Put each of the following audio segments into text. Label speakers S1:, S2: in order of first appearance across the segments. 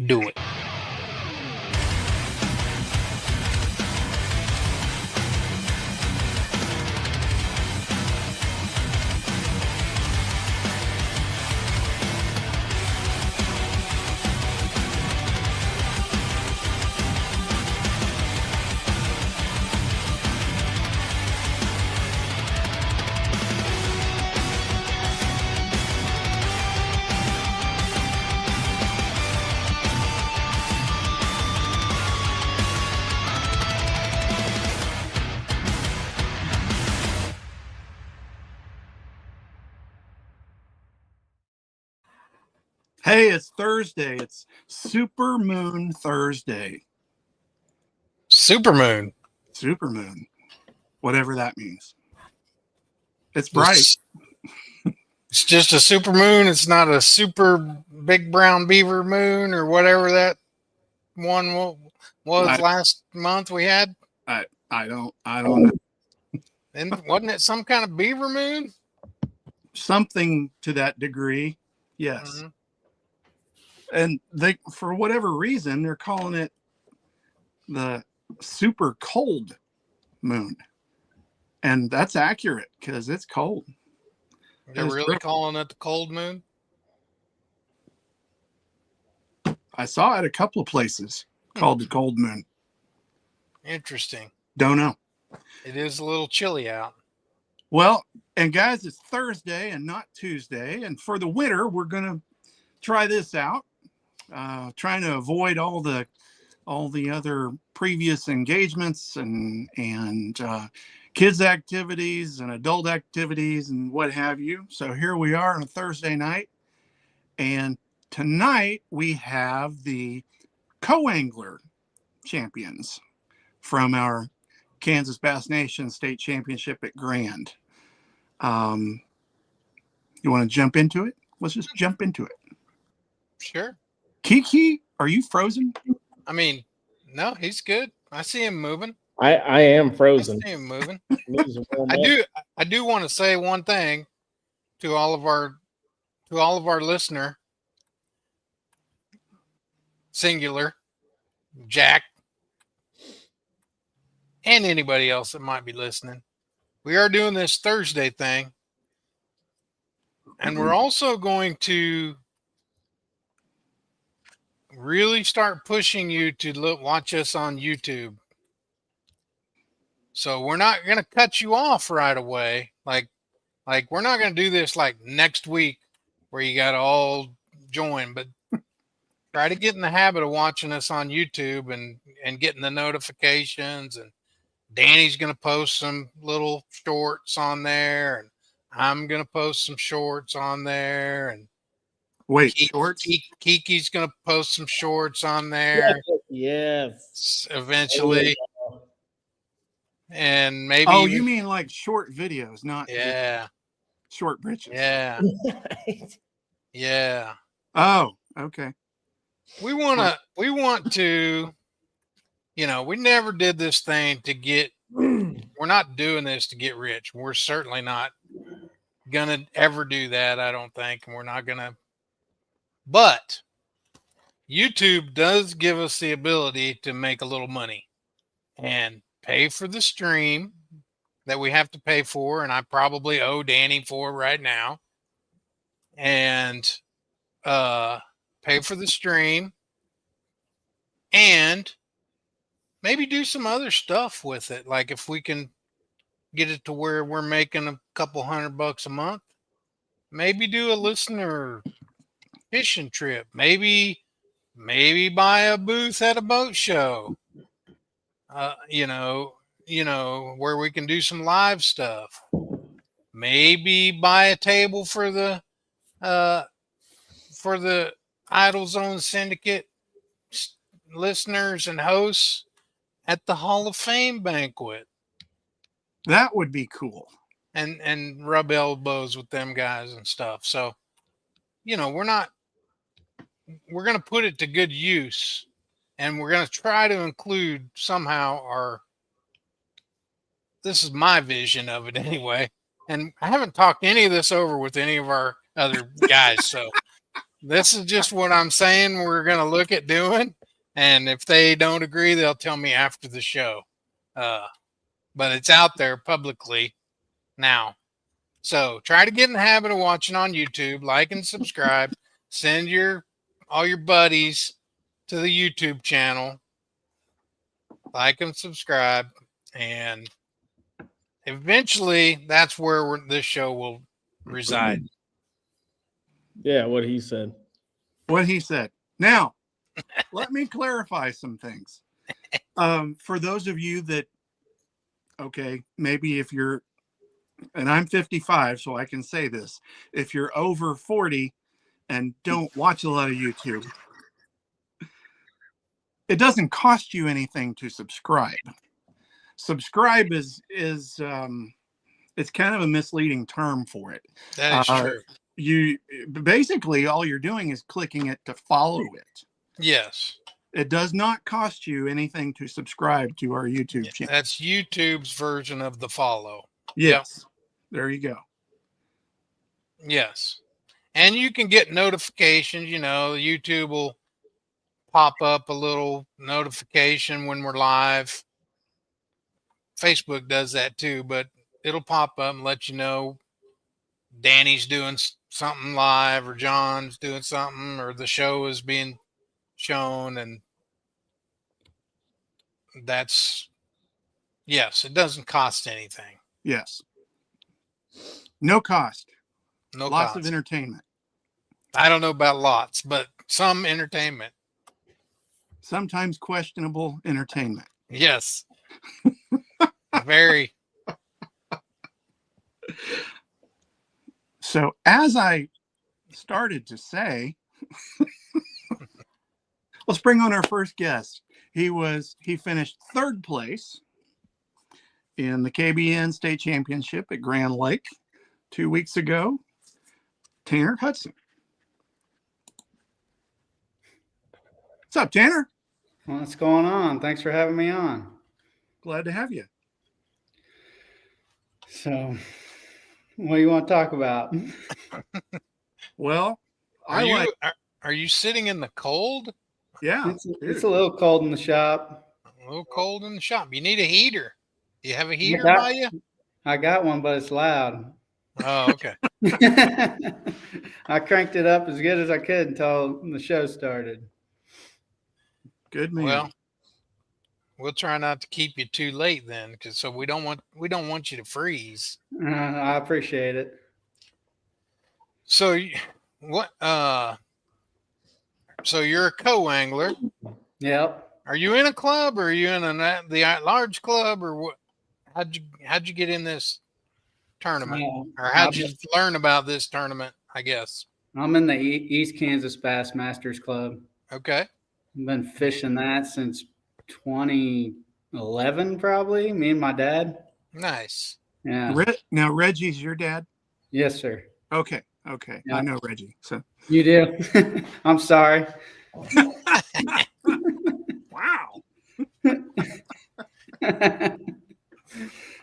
S1: Do it.
S2: Hey, it's Thursday. It's Super Moon Thursday.
S1: Supermoon.
S2: Supermoon. Whatever that means. It's bright.
S1: It's just a super moon. It's not a super big brown beaver moon or whatever that one was last month we had.
S2: I don't know.
S1: And wasn't it some kind of beaver moon?
S2: Something to that degree. Yes.
S1: Mm-hmm.
S2: And they, for whatever reason, they're calling it the super cold moon. And that's accurate because it's cold.
S1: They're really calling it the cold moon?
S2: I saw it a couple of places called the cold moon.
S1: Interesting.
S2: Don't know.
S1: It is a little chilly out.
S2: Well, and guys, it's Thursday and not Tuesday. And for the winter, we're going to try this out. Trying to avoid all the other previous engagements and kids activities and adult activities and what have you. So here we are on a Thursday night, and tonight we have the Co Angler champions from our Kansas Bass Nation State Championship at Grand. You want to jump into it? Let's just jump into it.
S1: Sure.
S2: Kiki, are you frozen?
S1: I mean, no, he's good. I see him moving.
S3: I am frozen.
S1: I see him moving. I do want to say one thing to all of our listener, singular, Jack, and anybody else that might be listening. We are doing this Thursday thing, and we're also going to really start pushing you to watch us on YouTube. So we're not going to cut you off right away. Like we're not going to do this like next week where you got to all join, but try to get in the habit of watching us on YouTube and getting the notifications. And Danny's going to post some little shorts on there, and I'm going to post some shorts on there, and
S2: shorts?
S1: Kiki's going to post some shorts on there.
S3: Yes.
S1: Eventually. And maybe.
S2: Oh, you mean like short videos, not short britches.
S1: Yeah. Yeah.
S2: Oh, okay.
S1: We want to, we never did this thing to get, we're not doing this to get rich. We're certainly not going to ever do that, I don't think. And we're not going to. But YouTube does give us the ability to make a little money and pay for the stream that we have to pay for. And I probably owe Danny for right now. And pay for the stream and maybe do some other stuff with it. Like if we can get it to where we're making a couple $100 a month, maybe do a listener fishing trip, maybe buy a booth at a boat show, where we can do some live stuff, maybe buy a table for the Idle Zone Syndicate listeners and hosts at the Hall of Fame banquet.
S2: That would be cool.
S1: And rub elbows with them guys and stuff. So, we're going to put it to good use, and we're going to try to include somehow this is my vision of it anyway. And I haven't talked any of this over with any of our other guys. So This is just what I'm saying we're going to look at doing. And if they don't agree, they'll tell me after the show. But it's out there publicly now. So try to get in the habit of watching on YouTube, like and subscribe. Send all your buddies to the YouTube channel. Like and subscribe. And eventually that's where this show will reside.
S3: Yeah, what he said.
S2: What he said. Now, let me clarify some things. For those of you that, okay, maybe if you're, and I'm 55, so I can say this, if you're over 40 and don't watch a lot of YouTube, it doesn't cost you anything to subscribe. Subscribe is it's kind of a misleading term for it.
S1: That is true.
S2: You basically all you're doing is clicking it to follow it.
S1: Yes.
S2: It does not cost you anything to subscribe to our YouTube channel.
S1: That's YouTube's version of the follow.
S2: Yes. Yep. There you go.
S1: Yes. And you can get notifications. YouTube will pop up a little notification when we're live. Facebook does that too, but it'll pop up and let you know Danny's doing something live or John's doing something or the show is being shown. And yes, it doesn't cost anything.
S2: Yes. No cost.
S1: No
S2: lots
S1: cost.
S2: Of entertainment.
S1: I don't know about lots, but some entertainment.
S2: Sometimes questionable entertainment.
S1: Yes. Very.
S2: So as I started to say, let's bring on our first guest. He finished third place in the KBN State Championship at Grand Lake 2 weeks ago. Tanner Hudson. What's up, Tanner?
S4: What's going on? Thanks for having me on.
S2: Glad to have you.
S4: So, what do you want to talk about?
S2: Well,
S1: are you sitting in the cold?
S2: Yeah.
S4: It's a little cold in the shop.
S1: A little cold in the shop. You need a heater. Do you have a heater by you?
S4: I got one, but it's loud.
S1: Oh, okay.
S4: I cranked it up as good as I could until the show started.
S2: Good man.
S1: Well, we'll try not to keep you too late then, because we don't want you to freeze.
S4: I appreciate it.
S1: So what? So you're a co-angler.
S4: Yep.
S1: Are you in a club, or are you in the large club, or what? How'd you get in this tournament, or how'd you learn about this tournament? I guess
S4: I'm in the East Kansas Bass Masters Club.
S1: Okay.
S4: I've been fishing that since 2011, probably. Me and my dad.
S1: Nice.
S4: Yeah.
S2: Now Reggie's your dad?
S4: Yes, sir.
S2: Okay. Yeah. I know Reggie. So
S4: you do. I'm sorry.
S2: Wow.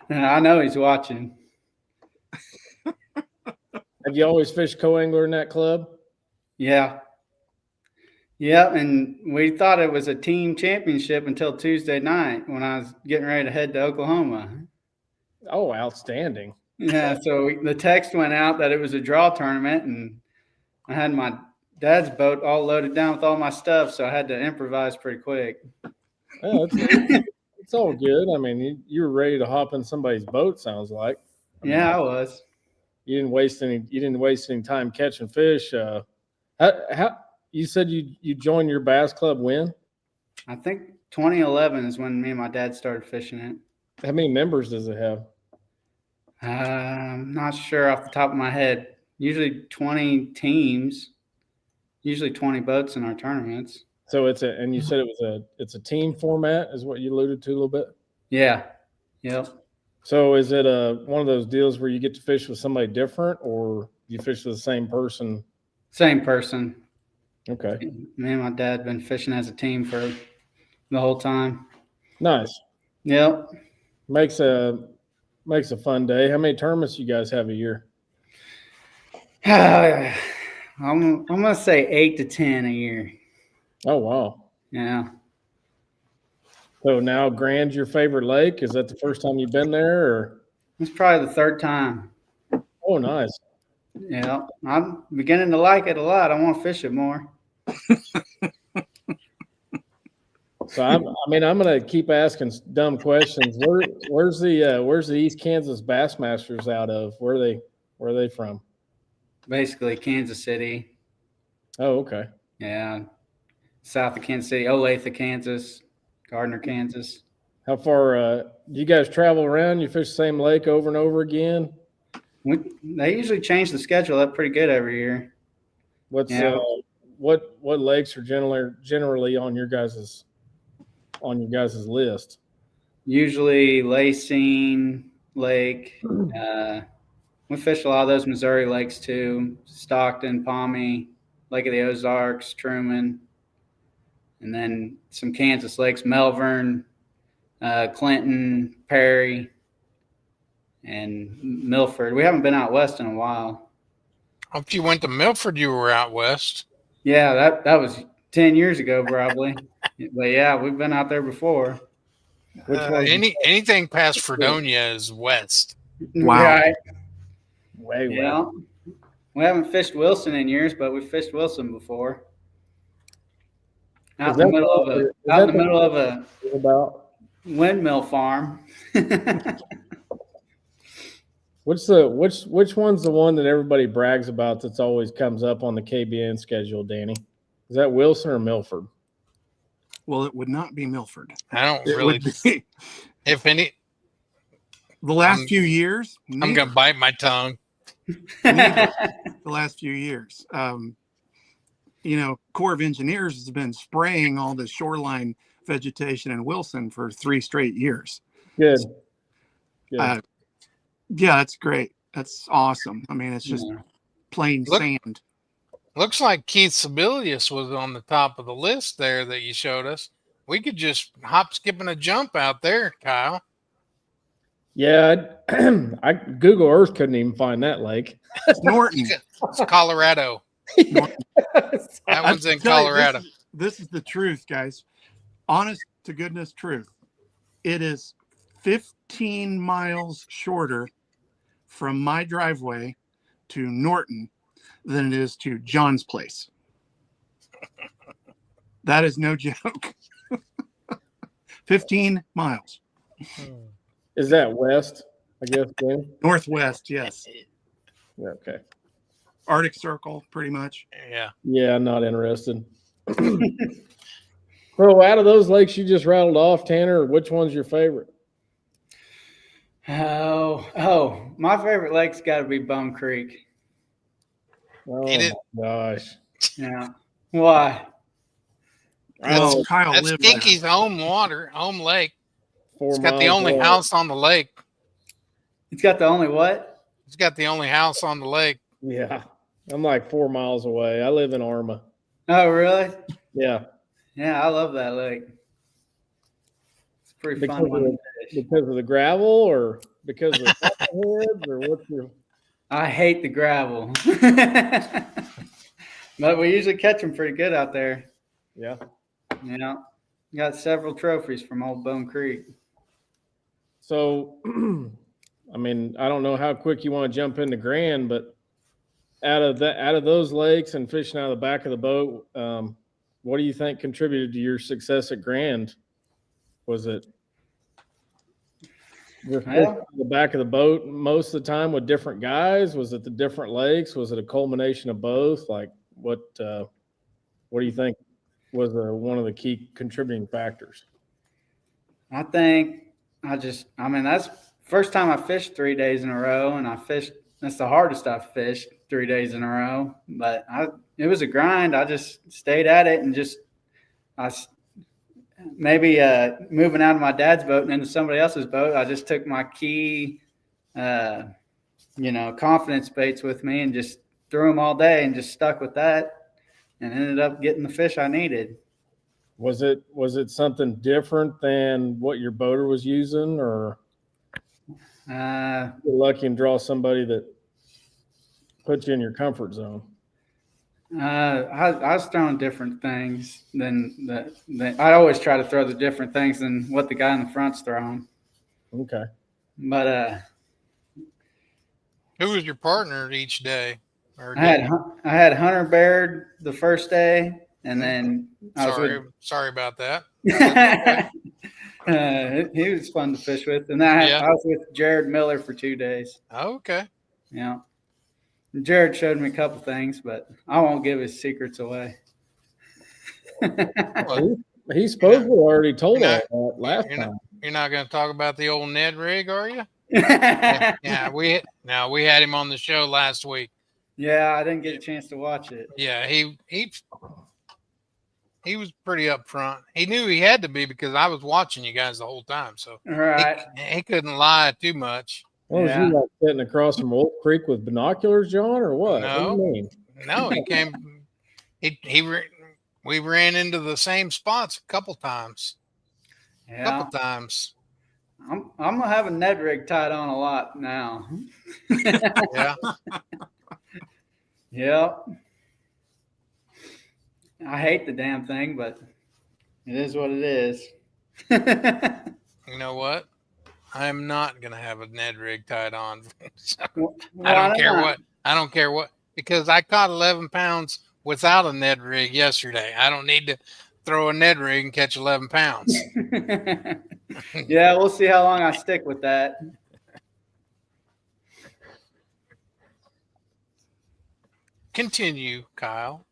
S4: I know he's watching.
S3: Have you always fished co-angler in that club?
S4: Yeah. Yep, and we thought it was a team championship until Tuesday night when I was getting ready to head to Oklahoma.
S3: Oh, outstanding.
S4: Yeah, so the text went out that it was a draw tournament, and I had my dad's boat all loaded down with all my stuff, so I had to improvise pretty quick.
S3: Yeah, it's all good. I mean, you were ready to hop in somebody's boat, sounds like.
S4: I was.
S3: You didn't waste any time catching fish. How you said you joined your bass club when?
S4: I think 2011 is when me and my dad started fishing it.
S3: How many members does it have?
S4: I'm not sure off the top of my head. Usually 20 teams, usually 20 boats in our tournaments.
S3: So and you said it's a team format, is what you alluded to a little bit?
S4: Yeah. Yep.
S3: So is it one of those deals where you get to fish with somebody different, or you fish with the same person?
S4: Same person.
S3: Okay.
S4: Me and my dad have been fishing as a team for the whole time.
S3: Nice.
S4: Yep.
S3: Makes a Makes a fun day. How many tournaments you guys have a year?
S4: I I'm gonna say 8 to 10 a year.
S3: Oh, wow.
S4: Yeah.
S3: So now Grand's your favorite lake? Is that the first time you've been there? Or?
S4: It's probably the third time.
S3: Oh, nice.
S4: Yeah. I'm beginning to like it a lot. I want to fish it more.
S3: So I'm going to keep asking dumb questions. Where's the East Kansas Bassmasters out of? Where are they from?
S4: Basically, Kansas City.
S3: Oh, okay.
S4: Yeah. South of Kansas City, Olathe, Kansas, Gardner, Kansas.
S3: How far do you guys travel around? You fish the same lake over and over again?
S4: They usually change the schedule up pretty good every year.
S3: What lakes are generally on your guys's list?
S4: Usually Lacing Lake. We fish a lot of those Missouri lakes too. Stockton, Palmy, Lake of the Ozarks, Truman. And then some Kansas lakes, Melbourne, Clinton, Perry, and Milford. We haven't been out west in a while.
S1: If you went to Milford, you were out west.
S4: Yeah, that was 10 years ago probably. But yeah, we've been out there before.
S1: Anything past Fredonia is west.
S2: Wow.
S4: Right.
S3: Way
S4: Yeah.
S3: west.
S4: We haven't fished Wilson in years, but we fished Wilson before. Out
S3: Is
S4: in
S3: that
S4: the middle of a
S3: about
S4: windmill farm.
S3: which one's the one that everybody brags about that's always comes up on the KBN schedule, Danny? Is that Wilson or Milford?
S2: Well, it would not be Milford.
S1: I don't
S2: It
S1: really.
S2: would be
S1: If any,
S2: the last few years.
S1: I'm gonna bite my tongue.
S2: The last few years. Corps of Engineers has been spraying all the shoreline vegetation in Wilson for 3 straight years.
S3: Good.
S2: Yeah, that's great. That's awesome. I mean, it's just plain sand.
S1: Looks like Keith Sebelius was on the top of the list there that you showed us. We could just hop, skip, and a jump out there, Kyle.
S3: Yeah, I Google Earth couldn't even find that lake.
S2: Norton.
S1: It's Colorado. That one's in Colorado.
S2: This is the truth, guys. Honest to goodness truth. It is 15 miles shorter from my driveway to Norton than it is to John's place. That is no joke. 15 miles.
S3: Is that west? I guess. Dan?
S2: Northwest, yes.
S3: Yeah, okay.
S2: Arctic Circle, pretty much.
S1: Yeah.
S3: Yeah, I'm not interested. So, out of those lakes you just rattled off, Tanner, which one's your favorite?
S4: Oh, my favorite lake's got to be Bum Creek.
S3: Oh
S1: Eat it.
S3: my gosh!
S4: Yeah. Why?
S2: Well, Kyle
S1: That's
S2: lived there.
S1: Kinky's home lake.
S3: 4
S1: It's got the
S3: miles
S1: only
S3: away.
S1: house on the lake.
S4: It's got the only what?
S1: It's got the only house on the lake.
S3: Yeah, I'm like 4 miles away. I live in Arma.
S4: Oh, really?
S3: Yeah,
S4: Yeah, I love that lake. It's pretty
S3: because
S4: fun.
S3: of,
S4: one to
S3: the,
S4: fish.
S3: because of the gravel, or because of the heads, or what's your?
S4: I hate the gravel. But we usually catch them pretty good out there.
S3: Yeah.
S4: Yeah. Got several trophies from Old Bone Creek.
S3: So, I mean, I don't know how quick you want to jump into Grand, but out of those lakes and fishing out of the back of the boat, what do you think contributed to your success at Grand? Was it just fishing out of the back of the boat most of the time with different guys? Was it the different lakes? Was it a culmination of both? Like, what do you think was one of the key contributing factors?
S4: I think that's first time I fished 3 days in a row, and that's the hardest I've fished 3 days in a row. But it was a grind. I just stayed at it and maybe moving out of my dad's boat and into somebody else's boat. I just took my key, confidence baits with me and just threw them all day and just stuck with that and ended up getting the fish I needed.
S3: Was it something different than what your boater was using, or you're lucky and draw somebody that puts you in your comfort zone?
S4: I was throwing different things than I always try to throw the different things than what the guy in the front's throwing.
S3: Okay.
S4: But
S1: Who was your partner each day? Or
S4: I had Hunter Baird the first day, and then I was
S1: sorry about that.
S4: he was fun to fish with, and then I was with Jared Miller for 2 days.
S1: Okay.
S4: Yeah. Jared showed me a couple things, but I won't give his secrets away.
S3: He supposedly already told all that last time.
S1: You're not going to talk about the old Ned rig, are you? Yeah, we had him on the show last week.
S4: Yeah, I didn't get a chance to watch it.
S1: Yeah, he was pretty upfront. He knew he had to be because I was watching you guys the whole time, so he couldn't lie too much.
S3: Well, was you like sitting across from Wolf Creek with binoculars, John, or what?
S1: No,
S3: what do you mean?
S1: No, he came. We ran into the same spots a couple times.
S4: Yeah.
S1: A couple times.
S4: I'm gonna have a Ned rig tied on a lot now.
S1: Yeah.
S4: Yep. I hate the damn thing, but it is what it is.
S1: You know what? I'm not gonna have a Ned rig tied on.
S4: Well,
S1: I don't care what, because I caught 11 pounds without a Ned rig yesterday. I don't need to throw a Ned rig and catch 11 pounds.
S4: Yeah, we'll see how long I stick with that.
S1: Continue, Kyle.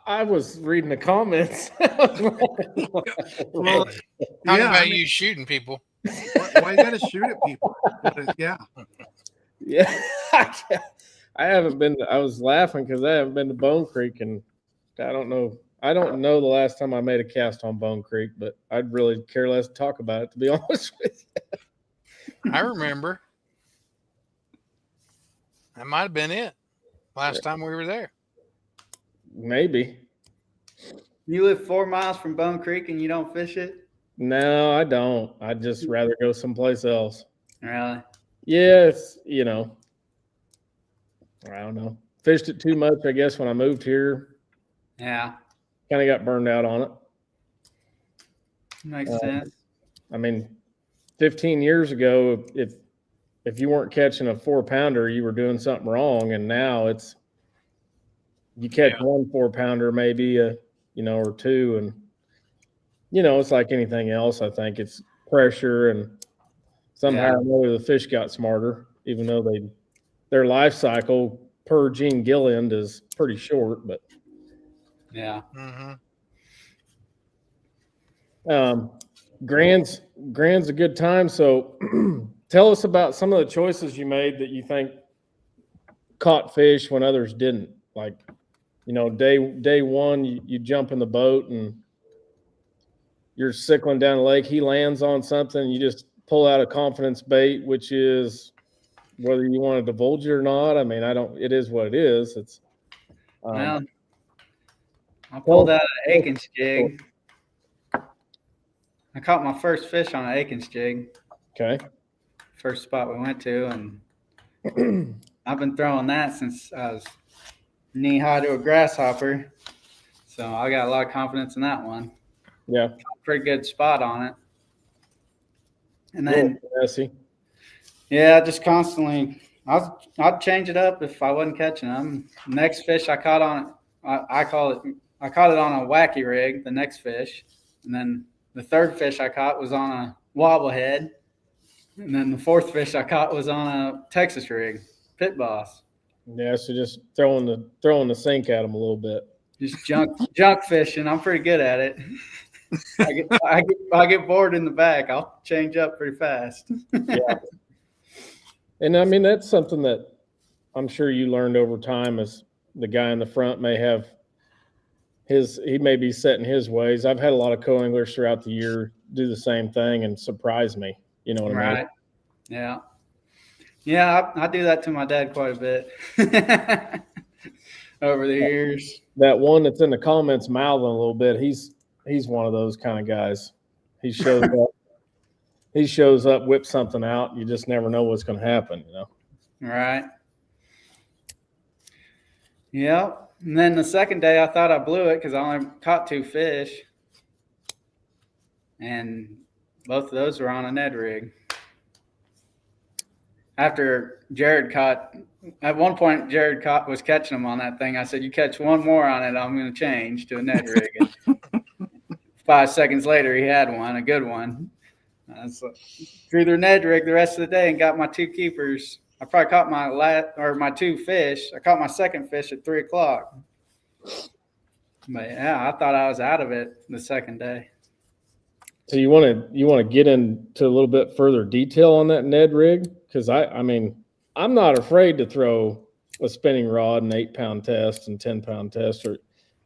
S3: I was reading the comments.
S2: Well,
S1: Talking about you shooting people.
S2: why you got to shoot at people? Yeah.
S3: Yeah. I haven't been. I was laughing because I haven't been to Bone Creek, and I don't know the last time I made a cast on Bone Creek, but I'd really care less to talk about it, to be honest with you.
S1: I remember. That might have been it. Last time we were there.
S3: Maybe.
S4: You live 4 miles from Bone Creek and you don't fish it?
S3: No, I don't. I'd just rather go someplace else.
S4: Really?
S3: Yeah, it's, I don't know. Fished it too much, I guess, when I moved here.
S4: Yeah.
S3: Kind of got burned out on it.
S4: Makes sense.
S3: I mean, 15 years ago, if you weren't catching a 4-pounder, you were doing something wrong. And now you catch 1 4-pounder, maybe or 2. And, it's like anything else. I think it's pressure, and somehow or another the fish got smarter, even though their life cycle per Gene Gilliland is pretty short, but
S4: yeah.
S3: Grand's a good time. So tell us about some of the choices you made that you think caught fish when others didn't. Like, day one, you jump in the boat and you're sickling down the lake. He lands on something. You just pull out a confidence bait, which is whether you want to divulge it or not. I mean, it is what it is. It's,
S4: well, I pulled out an Aikens jig. I caught my first fish on an Aikens jig.
S3: Okay.
S4: First spot we went to, and I've been throwing that since I was knee high to a grasshopper. So I got a lot of confidence in that one.
S3: Yeah.
S4: Pretty good spot on it. And then, just constantly, I'd change it up if I wasn't catching them. Next fish I caught on, I caught it on a wacky rig, the next fish. And then the third fish I caught was on a wobblehead. And then the fourth fish I caught was on a Texas rig, Pit Boss.
S3: Yeah, so just throwing the sink at them a little bit.
S4: Just junk fishing. I'm pretty good at it. I get bored in the back. I'll change up pretty fast.
S3: Yeah. And I mean, that's something that I'm sure you learned over time, as the guy in the front may have he may be set in his ways. I've had a lot of co-anglers throughout the year do the same thing and surprise me. You know what I mean?
S4: Yeah. Yeah, I do that to my dad quite a bit over the years.
S3: That one that's in the comments mouthing a little bit, he's one of those kind of guys. He shows up, whips something out. You just never know what's going to happen,
S4: Right. Yep. And then the second day, I thought I blew it because I only caught 2 fish. And both of those were on a Ned rig. After Jared caught, at one point, Jared was catching them on that thing. I said, you catch one more on it, I'm going to change to a Ned rig. 5 seconds later, he had one, a good one. So threw their Ned rig the rest of the day and got my 2 keepers. I probably caught my 2 fish. I caught my second fish at 3 o'clock. But yeah, I thought I was out of it the second day.
S3: So you want to get into a little bit further detail on that Ned rig? Because I mean, I'm not afraid to throw a spinning rod, an 8-pound test and 10-pound test. Or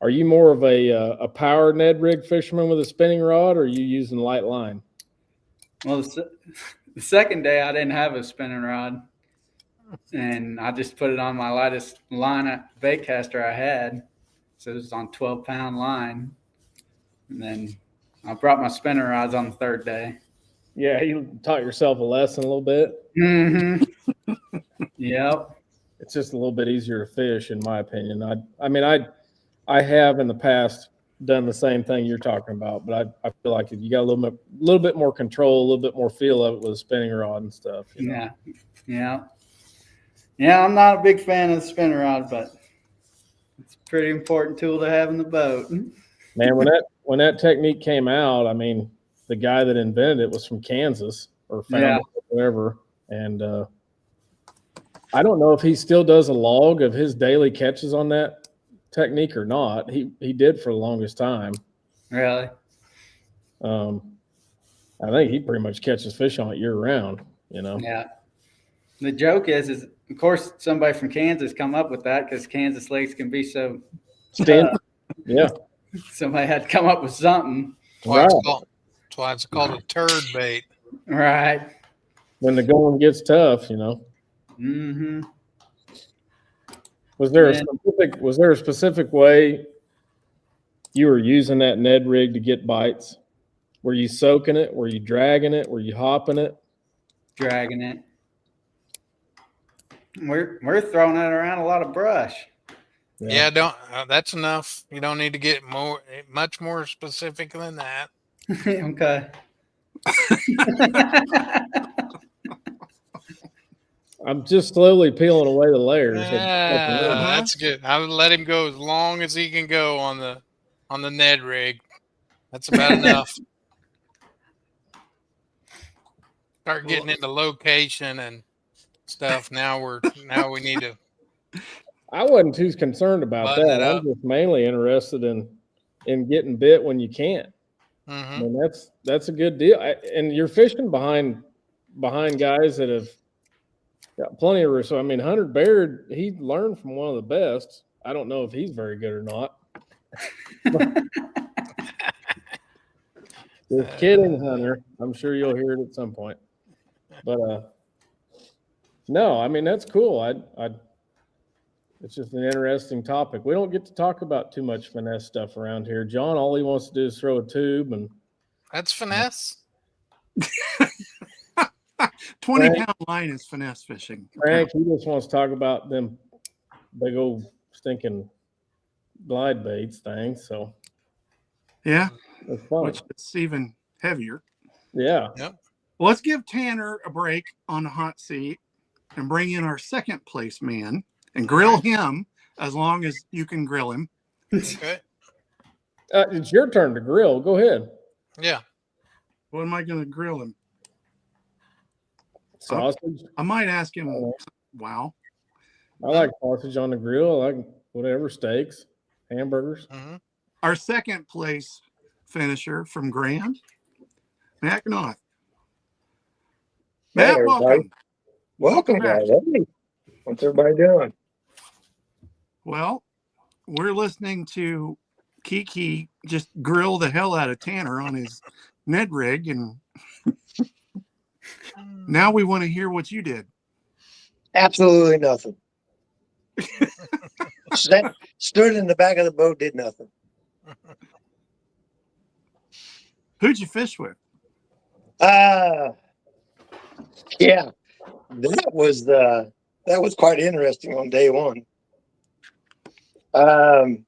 S3: are you more of a power Ned rig fisherman with a spinning rod, or are you using light line?
S4: Well, the second day I didn't have a spinning rod, and I just put it on my lightest line bait caster I had. So it was on 12-pound line, and then I brought my spinning rods on the third day.
S3: Yeah, you taught yourself a lesson a little bit.
S4: Mm-hmm. Yep.
S3: It's just a little bit easier to fish, in my opinion. I have in the past done the same thing you're talking about, but I feel like if you got a little bit more control, a little bit more feel of it with a spinning rod and stuff. You know?
S4: Yeah. I'm not a big fan of the spinning rod, but it's a pretty important tool to have in the boat.
S3: Man, when that technique came out, I mean, the guy that invented it was from Kansas or found it or whatever. And I don't know if he still does a log of his daily catches on that technique or not. He did for the longest time.
S4: Really?
S3: I think he pretty much catches fish on it year round, you know?
S4: Yeah. The joke is of course, somebody from Kansas come up with that because Kansas lakes can be so
S3: yeah.
S4: Somebody had to come up with something.
S1: That's why it's called a turd bait.
S4: Right.
S3: When the going gets tough, you know.
S4: Mm-hmm.
S3: Was there a specific way you were using that Ned rig to get bites? Were you soaking it? Were you dragging it? Were you hopping it?
S4: Dragging it. We're throwing it around a lot of brush.
S1: Yeah, that's enough. You don't need to get much more specific than that.
S4: Okay.
S3: I'm just slowly peeling away the layers.
S1: That's good. I would let him go as long as he can go on the Ned rig. That's about enough. Start getting into location and stuff. Now we need to.
S3: I wasn't too concerned about that. I'm just mainly interested in getting bit when you can't.
S1: Mm-hmm.
S3: I mean, that's a good deal. And you're fishing behind guys that have got plenty of. So I mean, Hunter Baird, he learned from one of the best. I don't know if he's very good or not. Just kidding, Hunter. I'm sure you'll hear it at some point. But no, I mean that's cool. It's just an interesting topic. We don't get to talk about too much finesse stuff around here. John, all he wants to do is throw a tube, and
S1: that's finesse.
S2: 20-pound line is finesse fishing.
S3: Frank, he just wants to talk about them big old stinking glide baits things. So
S2: yeah,
S3: it's fun.
S2: Which is even heavier.
S3: Yeah.
S1: Yep.
S2: Well, let's give Tanner a break on the hot seat and bring in our second place man and grill him as long as you can grill him.
S1: Okay.
S3: It's your turn to grill. Go ahead.
S1: Yeah.
S2: What am I going to grill him?
S3: Sausage.
S2: I might ask him. Wow.
S3: I like sausage on the grill. I like whatever, steaks, hamburgers.
S1: Mm-hmm.
S2: Our second place finisher from Grand, Matt Knopf. Matt, welcome.
S5: Welcome, guys. Hey, what's everybody doing?
S2: Well, we're listening to Kiki just grill the hell out of Tanner on his Ned rig, and now we want to hear what you did.
S5: Absolutely nothing. Stood in the back of the boat, did nothing.
S2: Who'd you fish with?
S5: Yeah, that was quite interesting on day one. And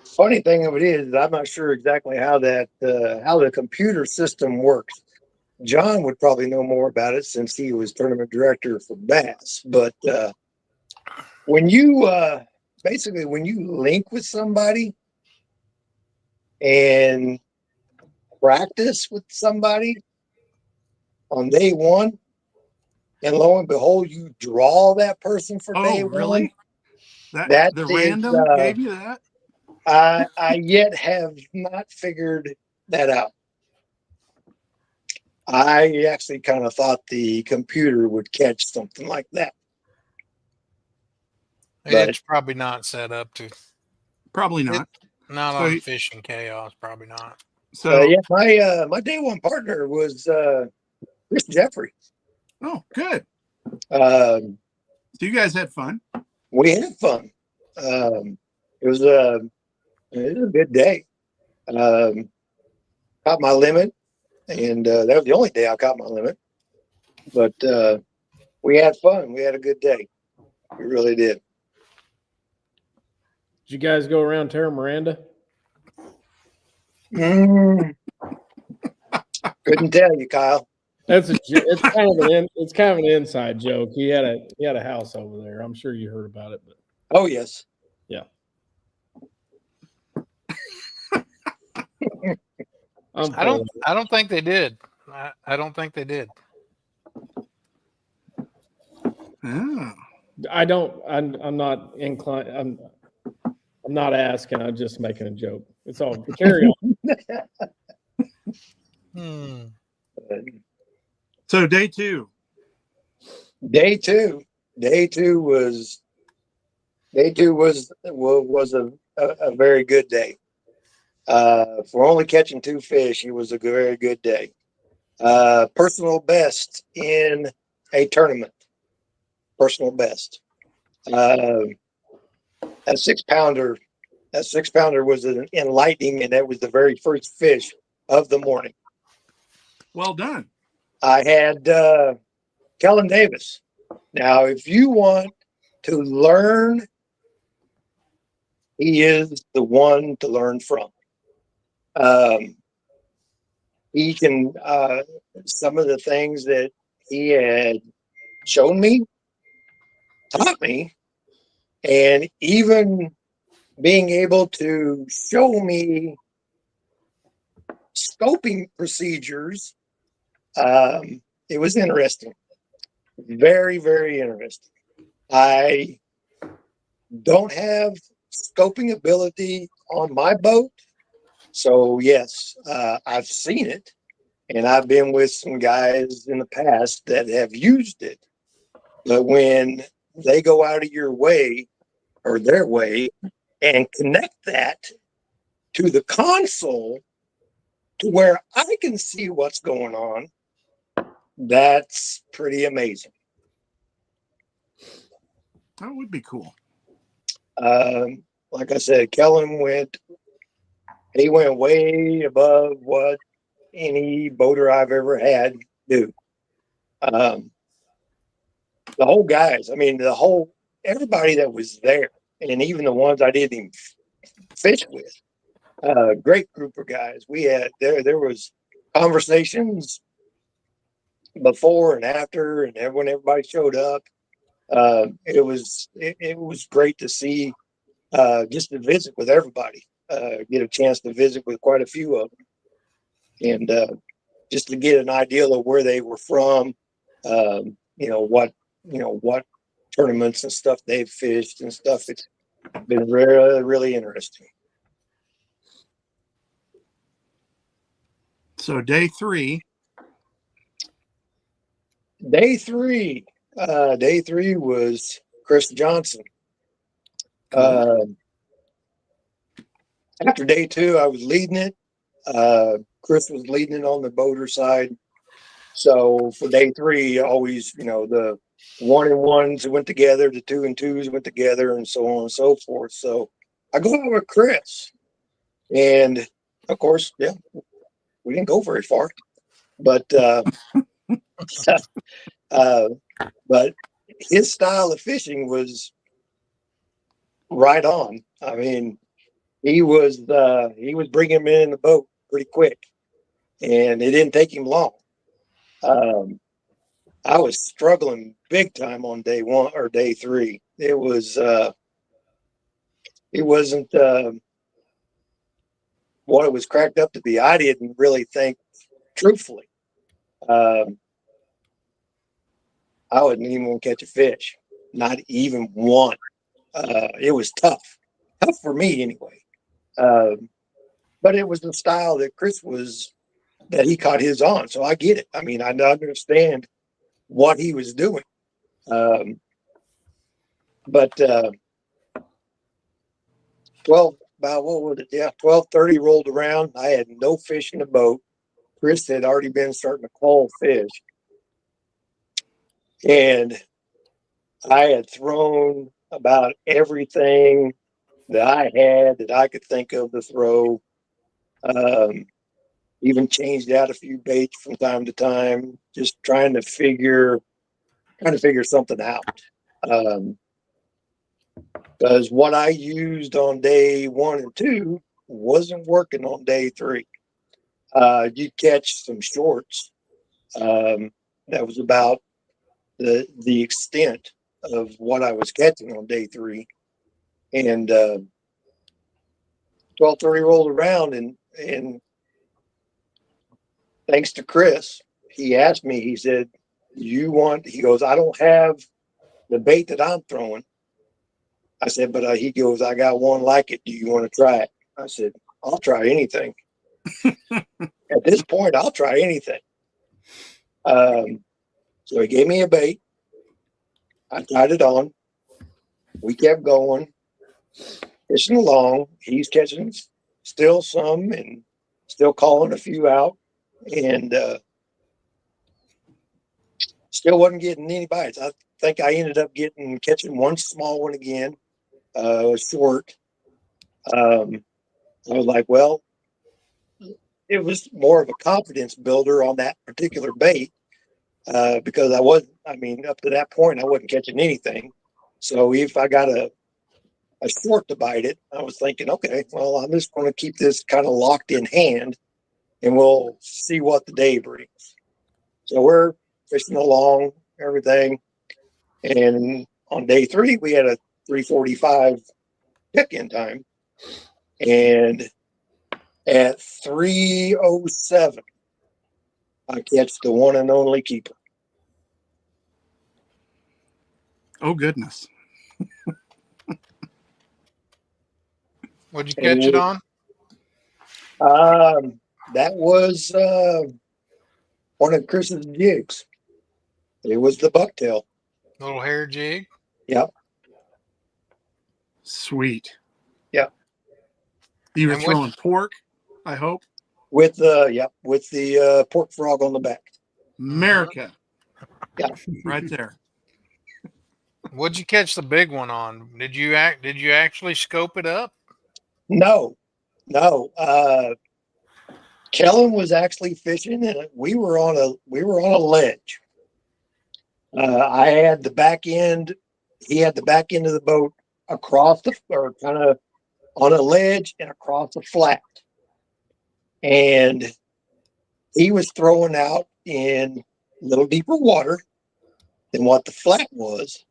S5: funny thing of it is, I'm not sure exactly how how the computer system works. John would probably know more about it since he was tournament director for bass. But when you basically when you link with somebody and practice with somebody on day one, and lo and behold, you draw that person for day
S2: Oh, really?
S5: one. That
S2: The
S5: is,
S2: random gave you that?
S5: I yet have not figured that out. I actually kind of thought the computer would catch something like that. But
S1: It's probably not set up to.
S2: Probably not.
S1: Not
S2: So-
S1: on Fishing Chaos, probably not.
S2: So,
S5: yeah, my day one partner was Chris Jeffrey.
S2: oh, good.
S5: Um,
S2: So you guys had fun.
S5: we had fun. It was a good day. Caught my limit, and that was the only day I caught my limit. But we had fun. We had a good day. We really did.
S3: Did you guys go around Terra Miranda?
S5: Couldn't tell you, Kyle.
S3: It's kind of an inside joke. He had a house over there. I'm sure you heard about it, but
S5: Oh yes.
S3: yeah.
S1: I don't think they did. I don't think they did.
S2: Oh.
S3: I'm not inclined. I'm not asking. I'm just making a joke. It's all carry on.
S2: So day two.
S5: Day two was a very good day. For only catching 2 fish, it was a very good day. Personal best in a tournament. Personal best. That 6-pounder. That 6-pounder was enlightening, and that was the very first fish of the morning.
S2: Well done.
S5: I had Kellen Davis. Now, if you want to learn, he is the one to learn from. He can, some of the things that he had shown me, taught me, and even being able to show me scoping procedures, it was interesting. Very, very interesting. I don't have scoping ability on my boat. So, yes, I've seen it. And I've been with some guys in the past that have used it. But when they go out of your way or their way and connect that to the console to where I can see what's going on, that's pretty amazing.
S2: That would be cool.
S5: Like I said, Kellen went way above what any boater I've ever had do. The whole guys, I mean, everybody that was there, and even the ones I didn't even fish with, great group of guys. We had, there was conversations before and after, and when everybody showed up. It was great to see, just to visit with everybody, get a chance to visit with quite a few of them, and just to get an idea of where they were from, what tournaments and stuff they've fished and stuff. It's been really, really interesting.
S2: So day three.
S5: Day three was Chris Johnson. After day two, I was leading it. Chris was leading it on the boater side. So for day three, always, the 1 and 1s went together, the 2 and 2s went together, and so on and so forth. So I go out with Chris, and of course, yeah, we didn't go very far, but but his style of fishing was right on. I mean, he was bringing him in the boat pretty quick, and it didn't take him long. I was struggling big time on day 1 or day 3. It wasn't what it was cracked up to be. I didn't really think, truthfully, I wouldn't even want to catch a fish, not even one. It was tough for me anyway. But it was the style that he caught his on. So I get it. I mean, I understand what he was doing. But 12:30 rolled around. I had no fish in the boat. Chris had already been starting to call fish. And I had thrown about everything that I had that I could think of to throw. Even changed out a few baits from time to time, just trying to figure something out. Because what I used on day 1 and 2 wasn't working on day 3. You'd catch some shorts. That was about the extent of what I was catching on day 3. And 12:30 rolled around, and thanks to Chris, he asked me, he said, he goes, I don't have the bait that I'm throwing. I said, but he goes, I got one like it. Do you want to try it? I said, I'll try anything. At this point, I'll try anything. So he gave me a bait. I tied it on. We kept going, fishing along. He's catching still some and still calling a few out, and still wasn't getting any bites. I think I ended up catching one small one again, short. I was like, well, it was more of a confidence builder on that particular bait, because up to that point, I wasn't catching anything. So if I got a short to bite it, I was thinking, okay, well, I'm just going to keep this kind of locked in hand, and we'll see what the day brings. So we're fishing along, everything. And on day 3, we had a 3:45 check-in time. And at 3:07, I catch the one and only keeper.
S2: Oh, goodness.
S1: What'd you catch it on?
S5: That was one of Chris's jigs. It was the bucktail.
S1: Little hair jig.
S5: Yep.
S2: Sweet.
S5: Yep.
S2: You were
S1: And
S2: throwing pork, I hope.
S5: With the pork frog on the back.
S2: America.
S5: Yeah.
S2: Right there.
S1: What'd you catch the big one on? Did you actually scope it up?
S5: No. Kellen was actually fishing, and we were on a ledge. I had the back end. He had the back end of the boat kind of on a ledge and across the flat. And he was throwing out in a little deeper water than what the flat was.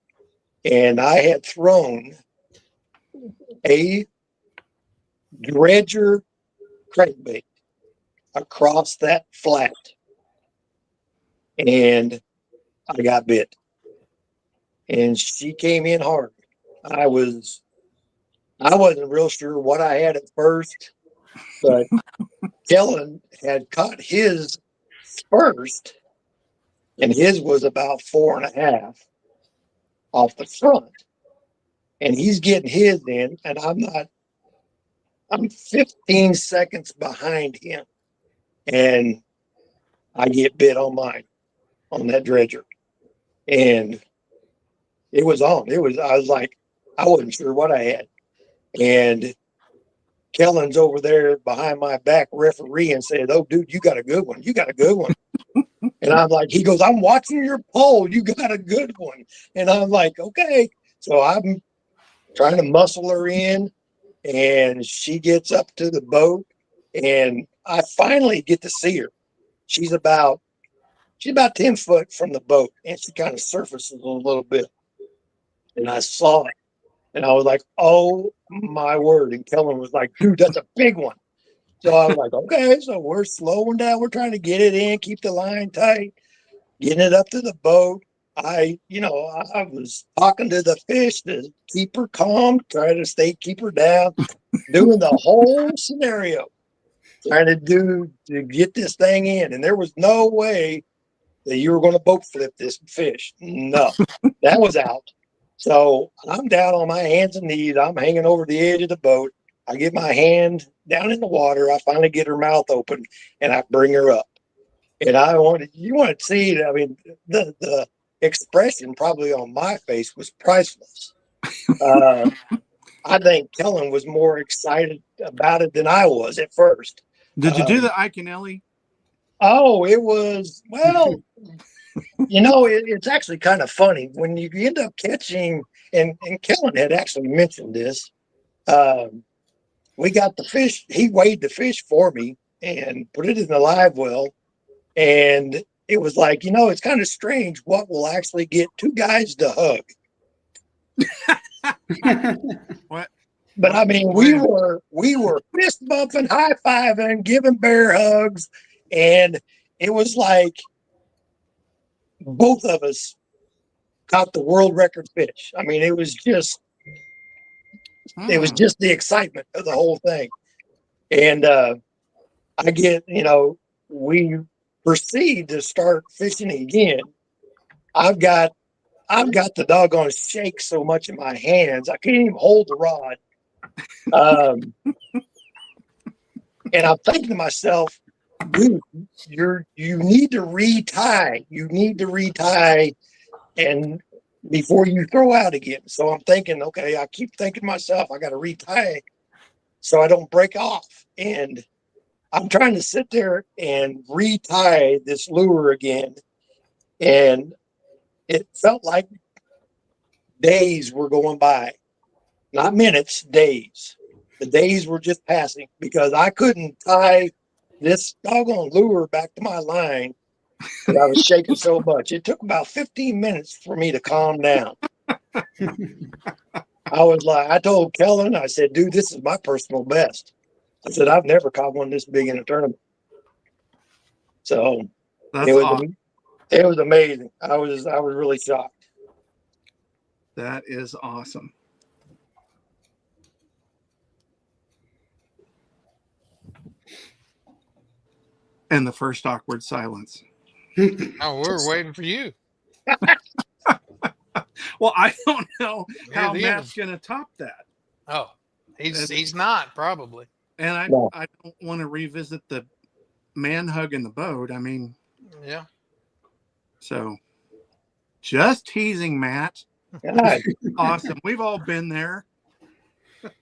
S5: And I had thrown a dredger crankbait across that flat. And I got bit. And she came in hard. I wasn't real sure what I had at first, but Kellen had caught his first, and his was about 4.5 off the front. And he's getting his in, and I'm 15 seconds behind him. And I get bit on that dredger. And it was on. I was like, I wasn't sure what I had. And Kellen's over there behind my back referee and said, oh, dude, you got a good one. You got a good one. And I'm like, he goes, I'm watching your pole. You got a good one. And I'm like, okay. So I'm trying to muscle her in, and she gets up to the boat, and I finally get to see her. She's about 10 foot from the boat, and she kind of surfaces a little bit. And I saw it, and I was like, oh my word. And Kellen was like, dude, that's a big one. So I was like, okay, so we're slowing down. We're trying to get it in, keep the line tight, getting it up to the boat. I was talking to the fish to keep her calm, trying to keep her down, doing the whole scenario, trying to get this thing in. And there was no way that you were going to boat flip this fish. No, that was out. So I'm down on my hands and knees. I'm hanging over the edge of the boat. I get my hand down in the water. I finally get her mouth open, and I bring her up. And you want to see it. I mean, the expression probably on my face was priceless. I think Kellen was more excited about it than I was at first.
S2: Did you do the Ike and Ellie?
S5: Oh, it was, well, it's actually kind of funny when you end up catching, and Kellen had actually mentioned this. We got the fish. He weighed the fish for me and put it in the live well. And it was like, it's kind of strange what will actually get two guys to hug.
S2: What?
S5: But I mean, we were fist bumping, high fiving, giving bear hugs, and it was like both of us caught the world record fish. I mean, it was just the excitement of the whole thing. And I get, we proceed to start fishing again. I've got the doggone shake so much in my hands, I can't even hold the rod. And I'm thinking to myself, dude, you need to retie. You need to retie and before you throw out again. So I'm thinking, okay, I keep thinking to myself, I got to retie so I don't break off. And I'm trying to sit there and retie this lure again. And it felt like days were going by, not minutes, days. The days were just passing because I couldn't tie this doggone lure back to my line because I was shaking so much. It took about 15 minutes for me to calm down. I told Kellen, I said, dude, this is my personal best. I said, I've never caught one this big in a tournament. So it was amazing. I was really shocked.
S2: That is awesome. And the first awkward silence.
S1: Oh, we're waiting for you.
S2: Well, I don't know
S1: You're
S2: how
S1: the
S2: Matt's going to top that.
S1: Oh, he's not probably.
S2: And I don't want to revisit the man hug in the boat. I mean,
S1: Yeah.
S2: So just teasing, Matt.
S5: God.
S2: Awesome. We've all been there.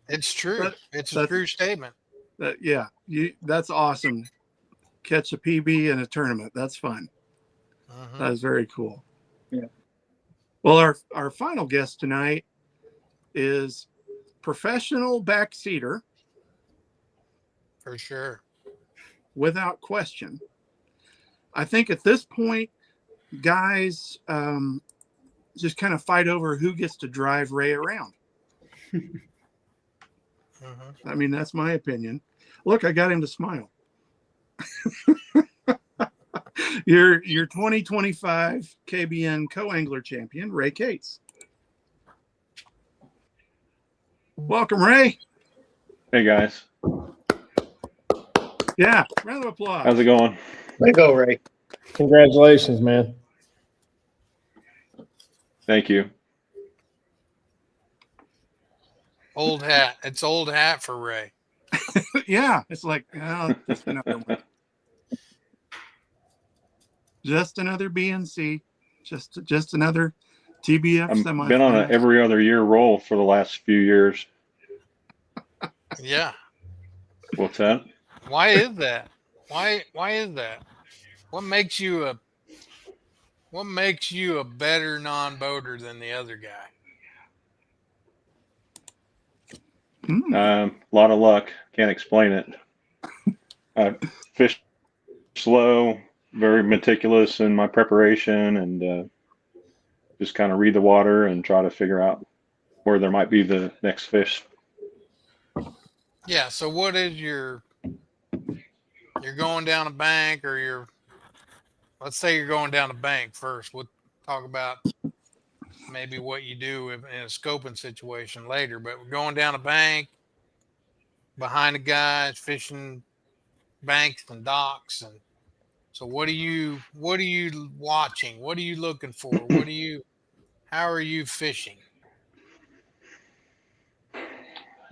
S1: It's true. It's a true statement.
S2: Yeah, that's awesome. Catch a PB in a tournament. That's fun. That is very cool.
S5: Yeah.
S2: Well, our final guest tonight is professional backseater.
S1: For sure.
S2: Without question. I think at this point, guys just kind of fight over who gets to drive Ray around. I mean, that's my opinion. Look, I got him to smile. Your 2025 KBN Co Angler Champion, Ray Cates. Welcome, Ray.
S6: Hey, guys.
S2: Yeah, round of applause.
S6: How's it going?
S5: Way to go, Ray.
S3: Congratulations, man.
S6: Thank you.
S1: Old hat. It's old hat for Ray.
S2: Yeah, it's like, oh, just another one. Just another BNC. Just another TBF.
S6: I've been on an every other year roll for the last few years.
S1: Yeah.
S6: What's that?
S1: Why is that? Why is that? What makes you a better non-boater than the other guy?
S2: Mm.
S6: A lot of luck. Can't explain it. I fish slow, very meticulous in my preparation, and just kind of read the water and try to figure out where there might be the next fish.
S1: Yeah. So what is you're going down a bank, or let's say you're going down a bank first. We'll talk about maybe what you do in a scoping situation later, but we're going down a bank behind the guys fishing banks and docks. And so what are you watching? What are you looking for? How are you fishing?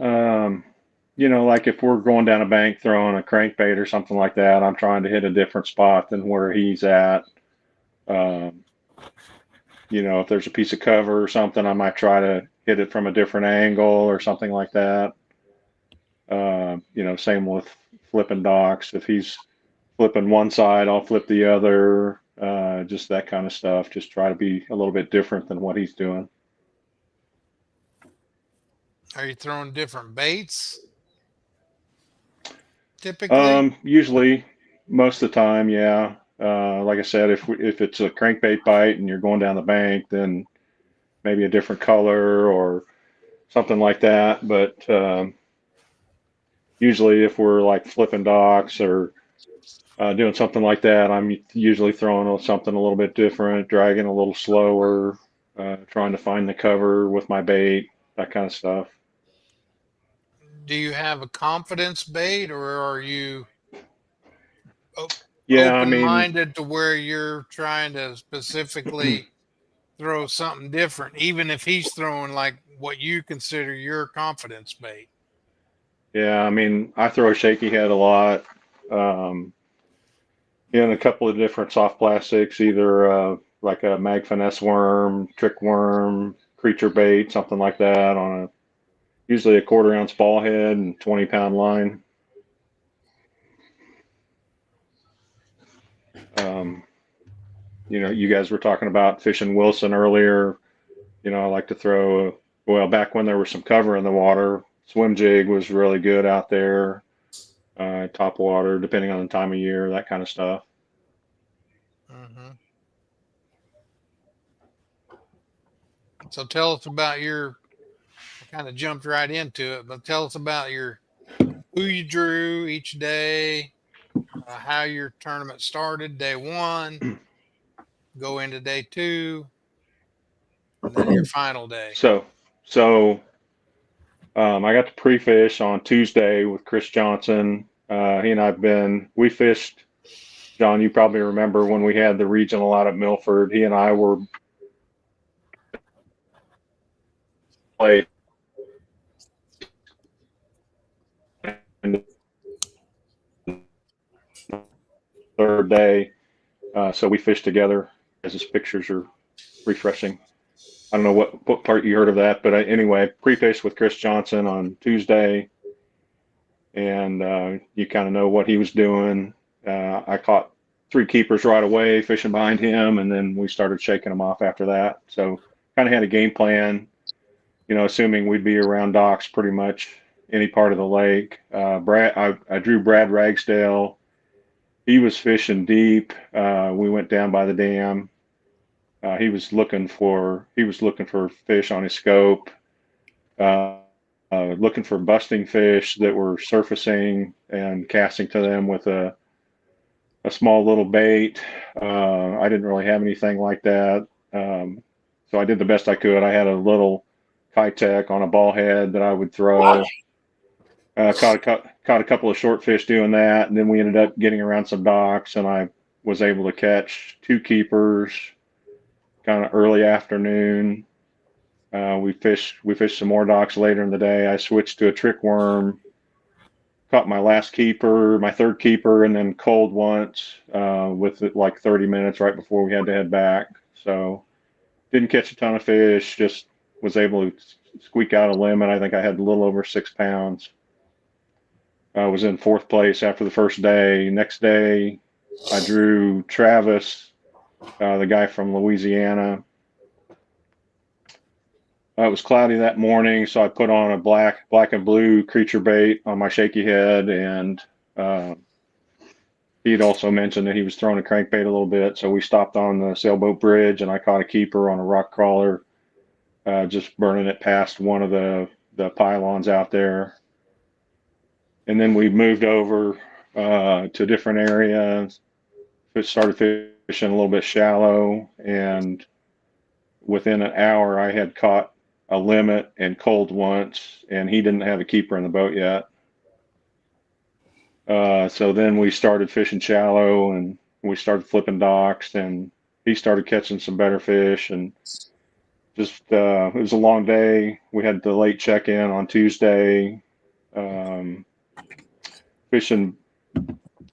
S6: Um, like if we're going down a bank throwing a crankbait or something like that, I'm trying to hit a different spot than where he's at. Um, if there's a piece of cover or something, I might try to hit it from a different angle or something like that. Same with flipping docks. If he's flipping one side, I'll flip the other. Just that kind of stuff. Just try to be a little bit different than what he's doing.
S1: Are you throwing different baits typically?
S6: Usually, most of the time, yeah. Like I said, if it's a crankbait bite and you're going down the bank, then maybe a different color or something like that. But usually, if we're like flipping docks or doing something like that, I'm usually throwing something a little bit different, dragging a little slower, trying to find the cover with my bait, that kind of stuff.
S1: Do you have a confidence bait, or are you
S6: Yeah, I mean,
S1: open-minded to where you're trying to specifically throw something different, even if he's throwing like what you consider your confidence bait?
S6: yeah, I mean, I throw a shaky head a lot. Um, in a couple of different soft plastics, either like a mag finesse worm, trick worm, creature bait, something like that on usually a 1/4 ounce ball head and 20-pound line. Um, you guys were talking about fishing Wilson earlier. I like to throw, back when there was some cover in the water, swim jig was really good out there, top water, depending on the time of year, that kind of stuff.
S1: Mm-hmm. So tell us about I kind of jumped right into it, but tell us about who you drew each day, how your tournament started, day one, go into day two, and then your final day.
S6: So I got to pre-fish on Tuesday with Chris Johnson. He and we fished, John, you probably remember when we had the regional out at Milford. He and I were played the third day. So we fished together, as his pictures are refreshing. I don't know what part you heard of that, but anyway, pre-fished with Chris Johnson on Tuesday, and you kind of know what he was doing. I caught 3 keepers right away fishing behind him, and then we started shaking them off after that. So kind of had a game plan, assuming we'd be around docks pretty much any part of the lake. I drew Brad Ragsdale. He was fishing deep. We went down by the dam. He was looking for fish on his scope, looking for busting fish that were surfacing and casting to them with a small little bait. I didn't really have anything like that, so I did the best I could. I had a little Kitech on a ball head that I would throw. Caught a couple of short fish doing that, and then we ended up getting around some docks, and I was able to catch 2 keepers kind of early afternoon. We fished some more docks later in the day. I switched to a trick worm, caught my last keeper, my 3rd keeper, and then cold once with it like 30 minutes right before we had to head back. So didn't catch a ton of fish, just was able to squeak out a limit. I think I had a little over 6 pounds. I was in 4th place after the first day. Next day, I drew Travis, the guy from Louisiana. It was cloudy that morning, so I put on a black and blue creature bait on my shaky head, and he had also mentioned that he was throwing a crankbait a little bit. So we stopped on the sailboat bridge, and I caught a keeper on a rock crawler, just burning it past one of the pylons out there. And then we moved over to a different area, started fishing a little bit shallow, and within an hour I had caught a limit and cold once, and he didn't have a keeper in the boat yet. So then we started fishing shallow, and we started flipping docks, and he started catching some better fish, and just it was a long day. We had the late check-in on Tuesday, fishing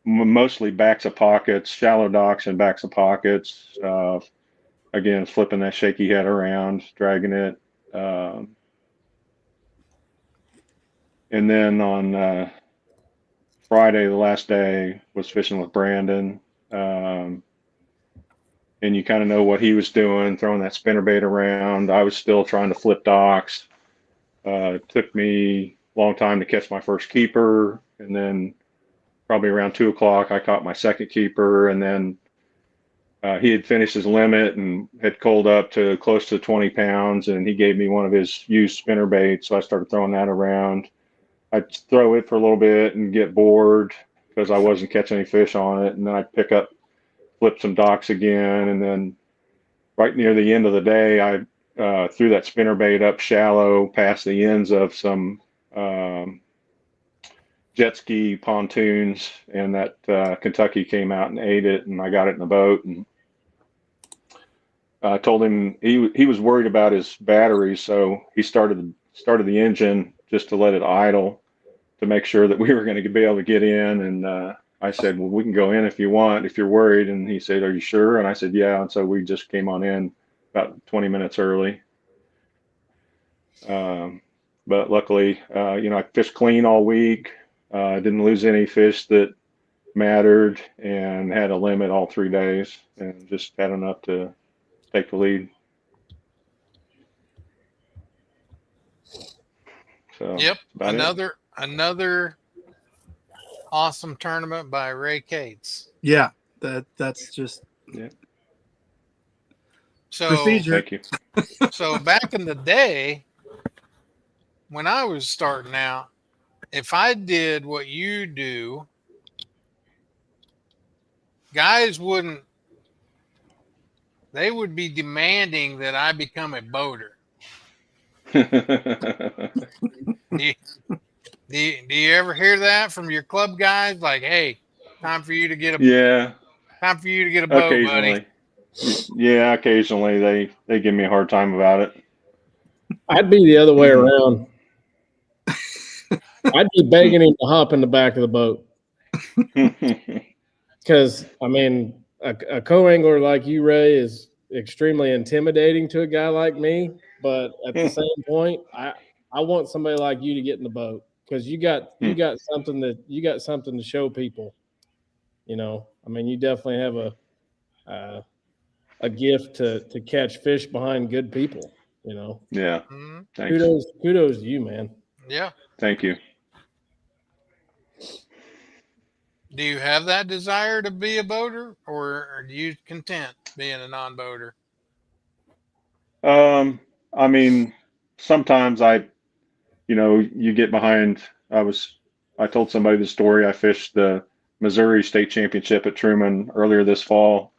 S6: mostly backs of pockets, shallow docks and backs of pockets. Again, flipping that shaky head around, dragging it. And then on Friday, the last day, was fishing with Brandon. And you kind of know what he was doing, throwing that spinnerbait around. I was still trying to flip docks. It took me a long time to catch my first keeper. And then probably around 2 o'clock, I caught my second keeper. And then he had finished his limit and had coaled up to close to 20 pounds. And he gave me one of his used spinnerbaits. So I started throwing that around. I'd throw it for a little bit and get bored because I wasn't catching any fish on it. And then I'd pick up, flip some docks again. And then right near the end of the day, I threw that spinnerbait up shallow past the ends of some jet ski pontoons, and that Kentucky came out and ate it, and I got it in the boat. And I told him he was worried about his battery, so he started the engine just to let it idle to make sure that we were going to be able to get in. And I said, well, we can go in if you want, if you're worried. And he said, are you sure? And I said, yeah. And so we just came on in about 20 minutes early. But luckily, I fished clean all week. Didn't lose any fish that mattered, and had a limit all 3 days, and just had enough to take the lead. So
S1: Yep,
S6: about
S1: another awesome tournament by Ray Cates.
S2: Yeah, that's just
S1: So
S2: procedure.
S6: Thank you.
S1: So back in the day, when I was starting out, if I did what you do, guys they would be demanding that I become a boater. Do you ever hear that from your club guys? Like, hey, time for you to get a boat,
S6: Occasionally.
S1: buddy.
S6: Yeah, occasionally they give me a hard time about it.
S3: I'd be the other way around. I'd be begging him to hop in the back of the boat. Because, I mean, a co-angler like you, Ray, is extremely intimidating to a guy like me. But at the same point, I want somebody like you to get in the boat, because you got something to show people. I mean, you definitely have a gift to catch fish behind good people.
S6: Yeah.
S1: Mm-hmm.
S6: Thanks.
S3: Kudos to you, man.
S1: Yeah.
S6: Thank you.
S1: Do you have that desire to be a boater, or are you content being a non-boater?
S6: I mean, sometimes you get behind. I told somebody the story. I fished the Missouri State Championship at Truman earlier this fall,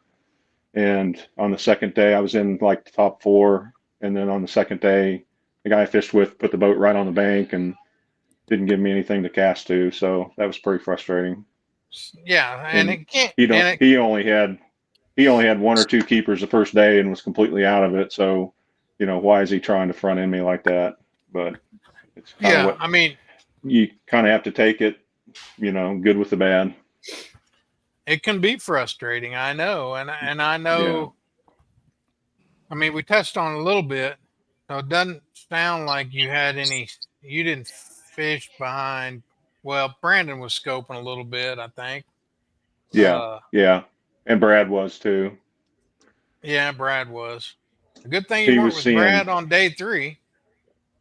S6: and on the second day I was in like the top 4, and then on the second day the guy I fished with put the boat right on the bank and didn't give me anything to cast to, so that was pretty frustrating.
S1: Yeah, and it can't.
S6: He only had 1 or 2 keepers the first day and was completely out of it. So, why is he trying to front end me like that? But it's kind of you kind of have to take it, good with the bad.
S1: It can be frustrating, I know, and I know. Yeah. I mean, we touched on it a little bit, so it doesn't sound like you didn't fish behind. Well, Brandon was scoping a little bit, I think.
S6: Yeah, and Brad was too.
S1: Yeah, Brad was. A good thing you weren't with Brad on day 3.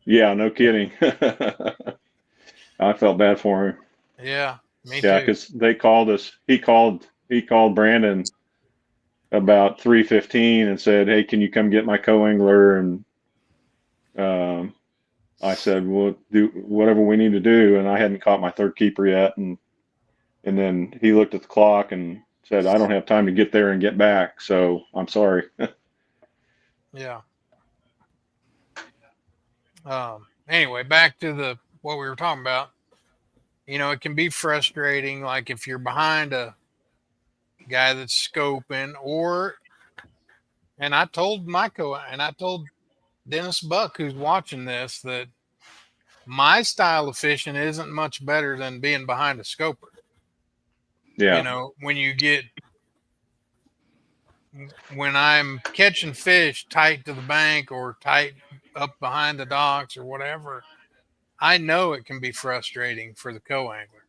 S6: Yeah, no kidding. I felt bad for him.
S1: Yeah, me
S6: Yeah,
S1: too.
S6: because they called us. He called Brandon about 3:15 and said, "Hey, can you come get my co-angler?" And I said, "We'll do whatever we need to do." And I hadn't caught my third keeper yet, and then he looked at the clock and said, "I don't have time to get there and get back, so I'm sorry."
S1: Yeah. Anyway, back to what we were talking about. You know, it can be frustrating, like if you're behind a guy that's scoping, and I told I told Dennis Buck, who's watching this, that my style of fishing isn't much better than being behind a scoper.
S6: Yeah,
S1: You know, when I'm catching fish tight to the bank or tight up behind the docks or whatever, I know it can be frustrating for the co-angler.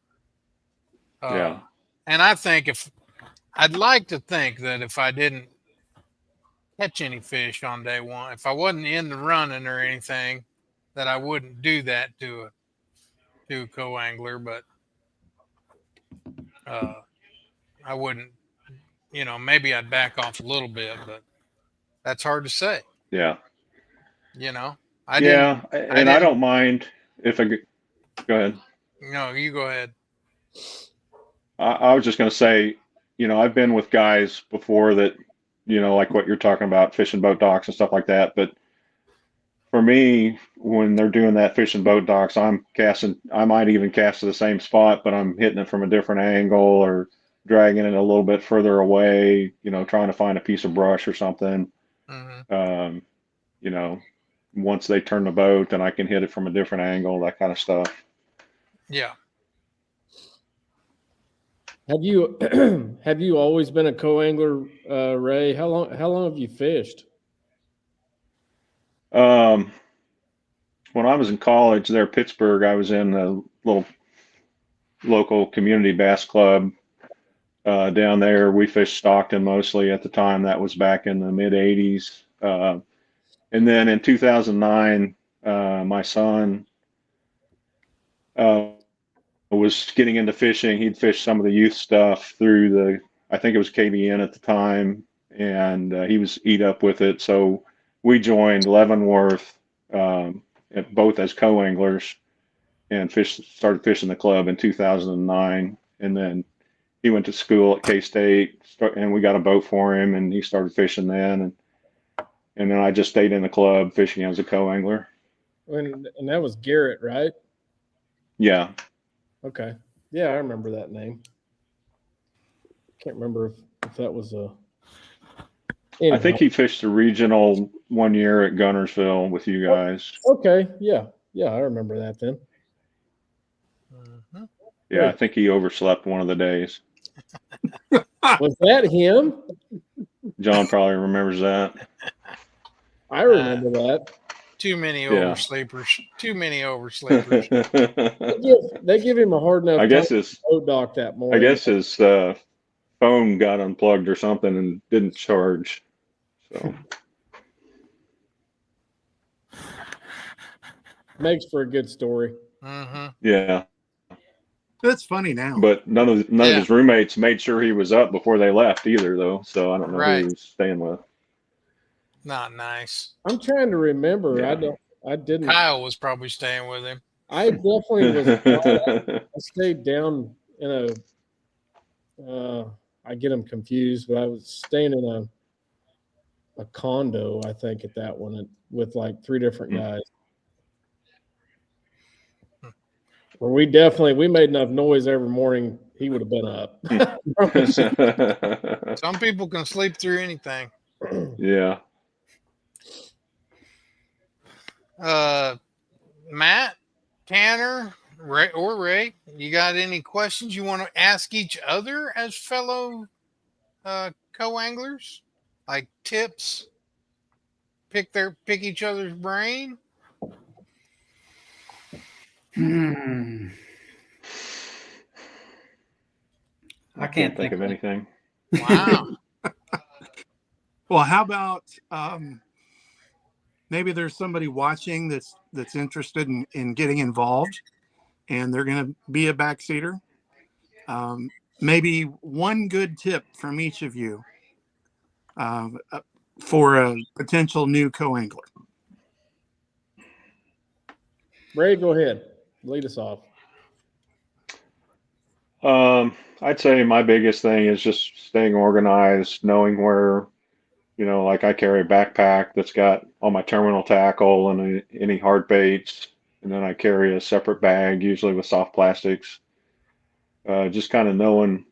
S6: yeah,
S1: And I'd like to think that if I didn't catch any fish on day one, if I wasn't in the running or anything, that I wouldn't do that to a co-angler, but uh, I wouldn't, maybe I'd back off a little bit, but that's hard to say.
S6: yeah,
S1: You know,
S6: yeah.
S1: I
S6: And I
S1: didn't,
S6: don't mind if go ahead.
S1: no, you go ahead.
S6: I was just going to say, I've been with guys before that, like what you're talking about, fishing boat docks and stuff like that. But for me, when they're doing that fishing boat docks, I'm casting, I might even cast to the same spot, but I'm hitting it from a different angle or dragging it a little bit further away, trying to find a piece of brush or something.
S1: Hmm.
S6: Um, you know, Once they turn the boat, then I can hit it from a different angle, that kind of stuff.
S1: Yeah.
S3: Have you have you always been a co-angler, Ray? How long have you fished?
S6: Um, when I was in college there, Pittsburgh, I was in a little local community bass club down there. We fished Stockton mostly at the time. That was back in the mid 80s. And then in 2009, my son was getting into fishing. He'd fished some of the youth stuff through I think it was KBN at the time, and he was eat up with it. So we joined Leavenworth, both as co-anglers, and started fishing the club in 2009. And then he went to school at K-State, and we got a boat for him, and he started fishing then. And then I just stayed in the club fishing as a co-angler.
S3: And that was Garrett, right?
S6: Yeah.
S3: Okay. Yeah, I remember that name. Can't remember if that was a.
S6: I think he fished the regional one year at Gunnersville with you guys.
S3: Okay. Yeah. I remember that then.
S1: Hmm.
S6: Yeah, I think he overslept one of the days.
S3: Was that him?
S6: John probably remembers that.
S3: I remember that.
S1: Too many
S6: Yeah.
S1: oversleepers. Too many oversleepers.
S3: They give him a hard enough
S6: I guess
S3: time
S6: his
S3: to boat dock that morning.
S6: phone got unplugged or something and didn't charge. So
S3: Makes for a good story.
S1: Hmm.
S6: yeah,
S2: That's funny now.
S6: but none of his roommates made sure he was up before they left either, though. So I don't know who
S1: Right.
S6: he was staying with.
S1: Not nice.
S3: I'm trying to remember.
S6: Yeah.
S3: I didn't.
S1: Kyle was probably staying with him.
S3: I definitely was. I stayed down in a. I get them confused, but I was staying in a condo, I think, at that one with like 3 different guys. Where we made enough noise every morning, he would have been up.
S1: Some people can sleep through anything.
S6: Yeah.
S1: Matt, Tanner, Ray, you got any questions you want to ask each other as fellow co-anglers? Like tips? Pick each other's brain?
S4: I can't
S6: think of anything.
S1: Wow.
S2: Well, how about maybe there's somebody watching that's interested in getting involved, and they're going to be a backseater. Maybe one good tip from each of you for a potential new co-angler.
S3: Ray, go ahead. Lead us off.
S6: I'd say my biggest thing is just staying organized, knowing where, like I carry a backpack that's got all my terminal tackle and any hard baits. And then I carry a separate bag, usually with soft plastics. Just kind of knowing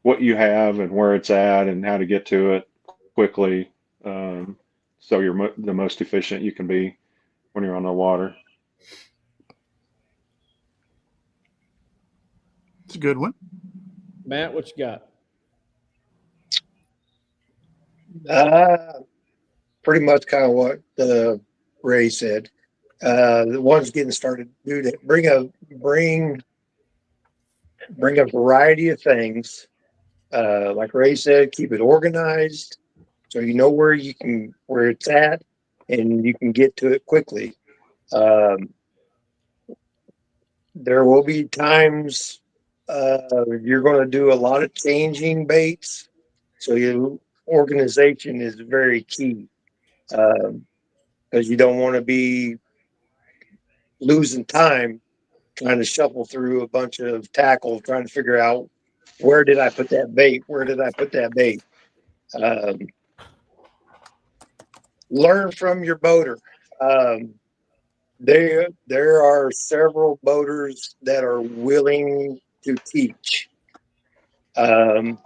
S6: what you have and where it's at and how to get to it quickly. So you're the most efficient you can be when you're on the water.
S2: It's a good one.
S3: Matt, what you got?
S5: Pretty much kind of what Ray said. The ones getting started, dude, bring a variety of things. Like Ray said, keep it organized so you know where it's at and you can get to it quickly. There will be times you're going to do a lot of changing baits, so your organization is very key, because you don't want to be losing time trying to shuffle through a bunch of tackle, trying to figure out where did I put that bait? Where did I put that bait? Learn from your boater. There are several boaters that are willing to teach. And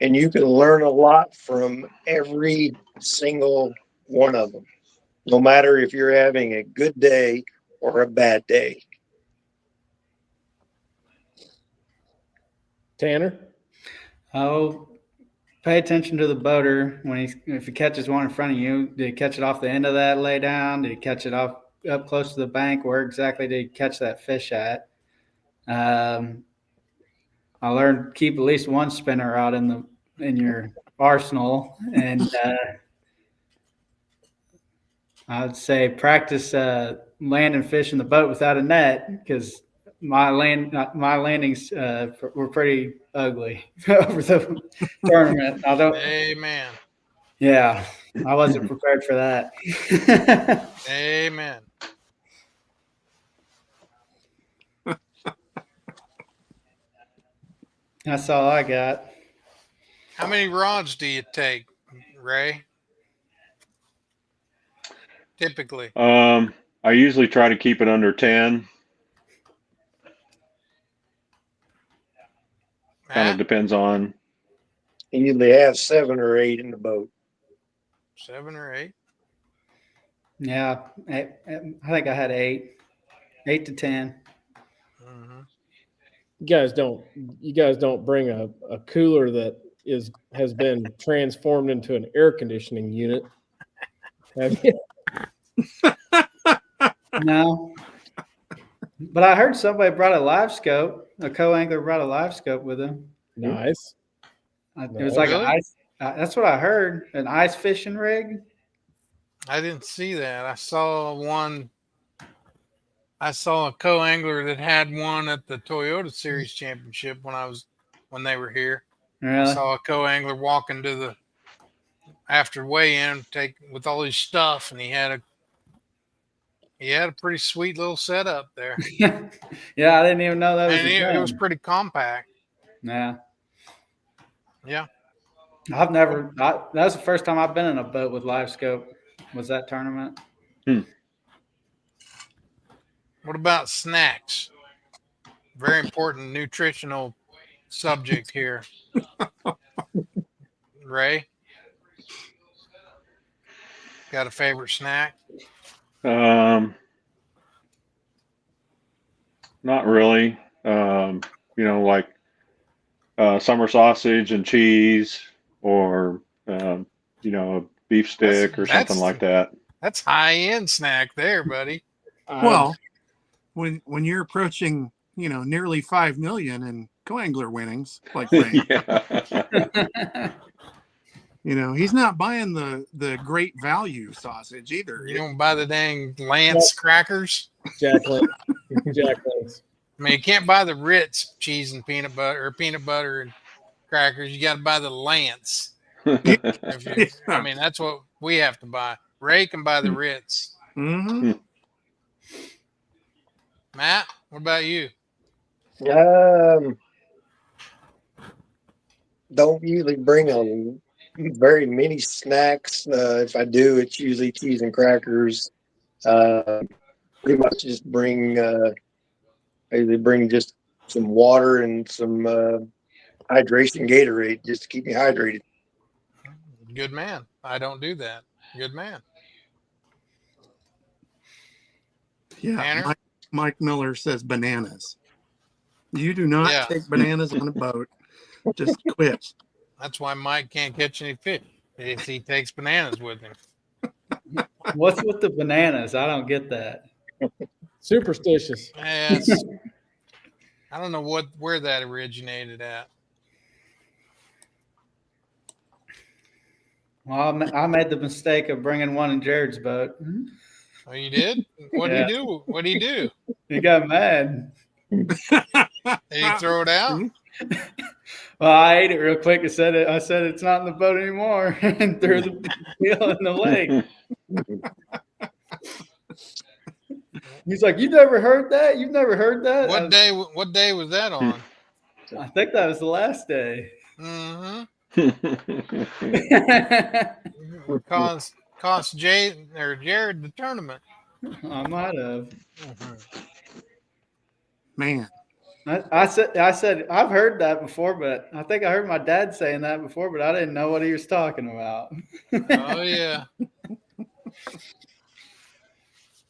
S5: you can learn a lot from every single one of them, no matter if you're having a good day or a bad day.
S3: Tanner?
S4: Oh, pay attention to the boater if he catches one in front of you. Did he catch it off the end of that lay down? Did he catch it up close to the bank? Where exactly did he catch that fish at? I learned keep at least one spinner out in your arsenal, and I would say practice landing fish in the boat without a net, because my landings were pretty ugly over the tournament.
S1: Amen.
S4: Yeah, I wasn't prepared for that.
S1: Amen.
S4: That's all I got.
S1: How many rods do you take, Ray? Typically.
S6: I usually try to keep it under 10. Kind of depends on.
S5: And usually have 7 or 8 in the boat.
S1: 7 or 8.
S4: Yeah, I think I had 8 to 10.
S1: Mm-hmm.
S3: You guys don't bring a cooler that has been transformed into an air conditioning unit, have you?
S4: No, but I heard somebody brought a live scope. A co-angler brought a live scope with him.
S3: Nice.
S4: It was like
S1: Really?
S4: an ice. That's what I heard. An ice fishing rig.
S1: I didn't see that. I saw a co-angler that had one at the Toyota Series Championship when they were here.
S4: Really?
S1: I saw a co-angler walking to after weigh-in with all his stuff, and he had a pretty sweet little setup there.
S4: Yeah, I didn't even know that was.
S1: And it was pretty compact.
S4: Yeah.
S1: Yeah.
S4: That was the first time I've been in a boat with live scope. Was that tournament?
S1: What about snacks? Very important nutritional subject here. Ray? Got a favorite snack?
S6: Not really. Like summer sausage and cheese, or a beef stick or something like that.
S1: That's high-end snack there, buddy.
S2: Well, when you're approaching, nearly 5 million in co-angler winnings, like Ray,
S6: Yeah.
S2: You know, he's not buying the great value sausage either.
S1: You don't buy the dang Lance crackers.
S3: Jack Lance. Jack Lance.
S1: I mean, you can't buy the Ritz cheese and peanut butter and crackers. You got to buy the Lance. If you, I mean, that's what we have to buy. Ray can buy the Ritz.
S2: Mm-hmm.
S1: Matt, what about you?
S5: Don't usually bring very many snacks. If I do, it's usually cheese and crackers. Pretty much just bring. I usually bring just some water and some hydration Gatorade just to keep me hydrated.
S1: Good man. I don't do that. Good man.
S2: Yeah.
S1: Tanner?
S2: Mike Miller says bananas. You do not
S1: Yeah.
S2: take bananas on a boat. Just quit.
S1: That's why Mike can't catch any fish if he takes bananas with him.
S4: What's with the bananas? I don't get that.
S3: Superstitious.
S1: Yes. I don't know where that originated at.
S4: Well, I made the mistake of bringing one in Jared's boat.
S1: Oh, you did? What did he do? What did he do?
S4: He got mad.
S1: Did he throw it out?
S4: Well, I ate it real quick. I said it's not in the boat anymore, and threw the wheel in the lake. He's like, "You never heard that? You've never heard that?"
S1: What day was that on?
S4: I think that was the last day.
S1: Mm-hmm. Cost Jay or Jared the tournament.
S4: I might have.
S2: Man.
S4: I said I've heard that before, but I think I heard my dad saying that before, but I didn't know what he was talking about.
S1: Oh yeah.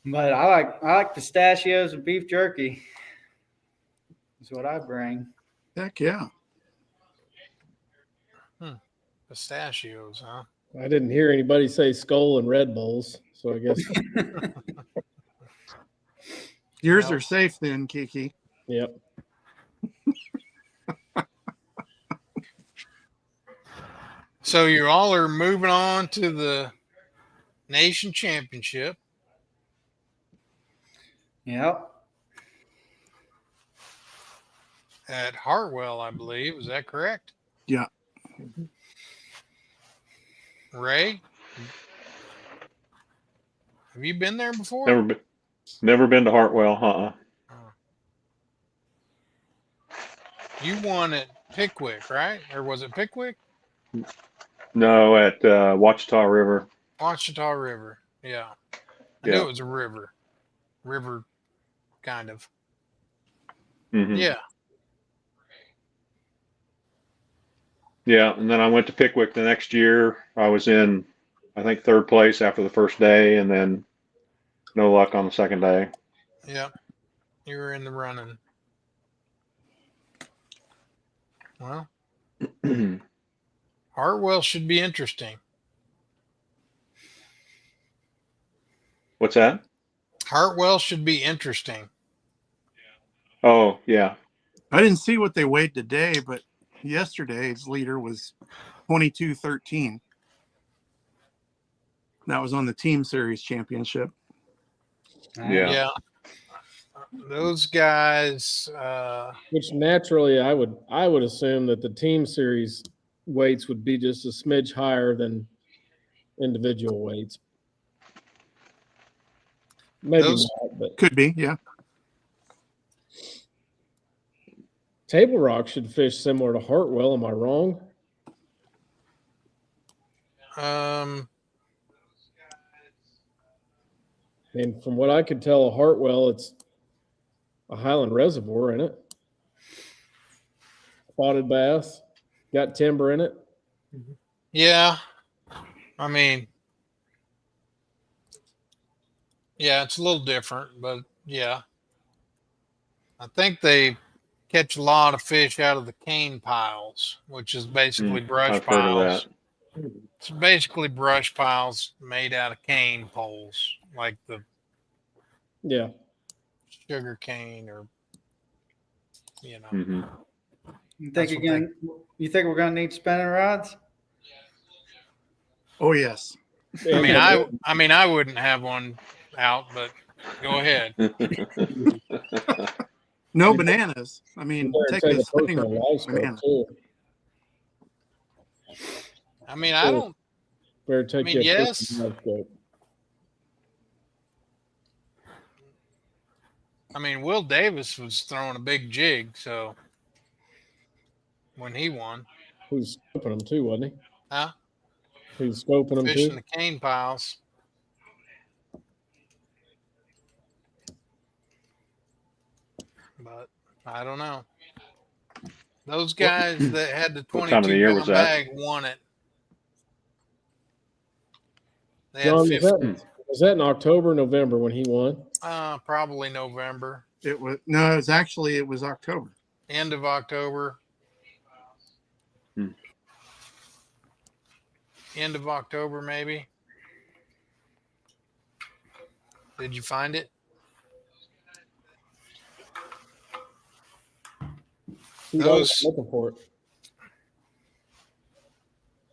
S4: But I like pistachios and beef jerky. That's what I bring.
S2: Heck yeah.
S1: Pistachios, huh?
S3: I didn't hear anybody say Skull and Red Bulls, so I guess.
S2: Yours are safe then, Kiki.
S3: Yep.
S1: So you all are moving on to the nation championship.
S4: Yep.
S1: At Hartwell, I believe. Is that correct?
S2: Yeah.
S1: Ray, have you been there before?
S6: Never been to Hartwell,
S1: You won at Pickwick, right? Or was it Pickwick?
S6: No, at Ouachita River.
S1: Ouachita River. Yeah. I knew it was a river. River, kind of.
S6: Mm-hmm.
S1: Yeah.
S6: Yeah, and then I went to Pickwick the next year. I was in, I think, third place after the first day, and then no luck on the second day.
S1: Yep. You were in the running. Well, Hartwell should be interesting.
S6: What's that?
S1: Hartwell should be interesting.
S6: Oh, yeah.
S2: I didn't see what they weighed today, but yesterday's leader was 22:13. That was on the team series championship.
S6: Yeah.
S1: Those guys.
S3: Which naturally, I would assume that the team series weights would be just a smidge higher than individual weights. Maybe not, but
S2: Could be, yeah.
S3: Table Rock should fish similar to Hartwell. Am I wrong? And from what I could tell, Hartwell, it's a Highland reservoir in it. Spotted bass, got timber in it.
S1: Yeah. I mean, yeah, it's a little different, but yeah. I think they catch a lot of fish out of the cane piles, which is basically brush
S6: I've heard of
S1: piles.
S6: that.
S1: It's basically brush piles made out of cane poles, like the sugar cane, or
S6: Mm-hmm.
S4: You think we're gonna need spinning rods?
S2: Oh yes.
S1: I mean, I wouldn't have one out, but go ahead.
S2: No
S3: You-
S2: bananas. I
S3: You
S2: mean,
S3: better
S2: take
S3: take
S2: a
S3: a
S2: spinning
S3: personal live scope
S2: banana.
S3: too.
S1: I mean, I don't.
S3: Better take
S1: mean,
S3: your
S1: yes.
S3: personal live scope.
S1: I mean, Will Davis was throwing a big jig, so when he won,
S3: He was scoping them too, wasn't he?
S1: huh?
S3: He was scoping them
S1: Fishing
S3: too.
S1: the cane piles. But I don't know. Those guys that had the
S6: What time of the year
S1: 22
S6: was
S1: pound
S6: that?
S1: bag won it. They had
S3: John,
S1: 50,
S3: was that in October, November when he won?
S1: probably November,
S2: It was it was October.
S1: end of October.
S6: Hmm.
S1: End of October, maybe. Did you find it?
S3: Dude, I was looking for it.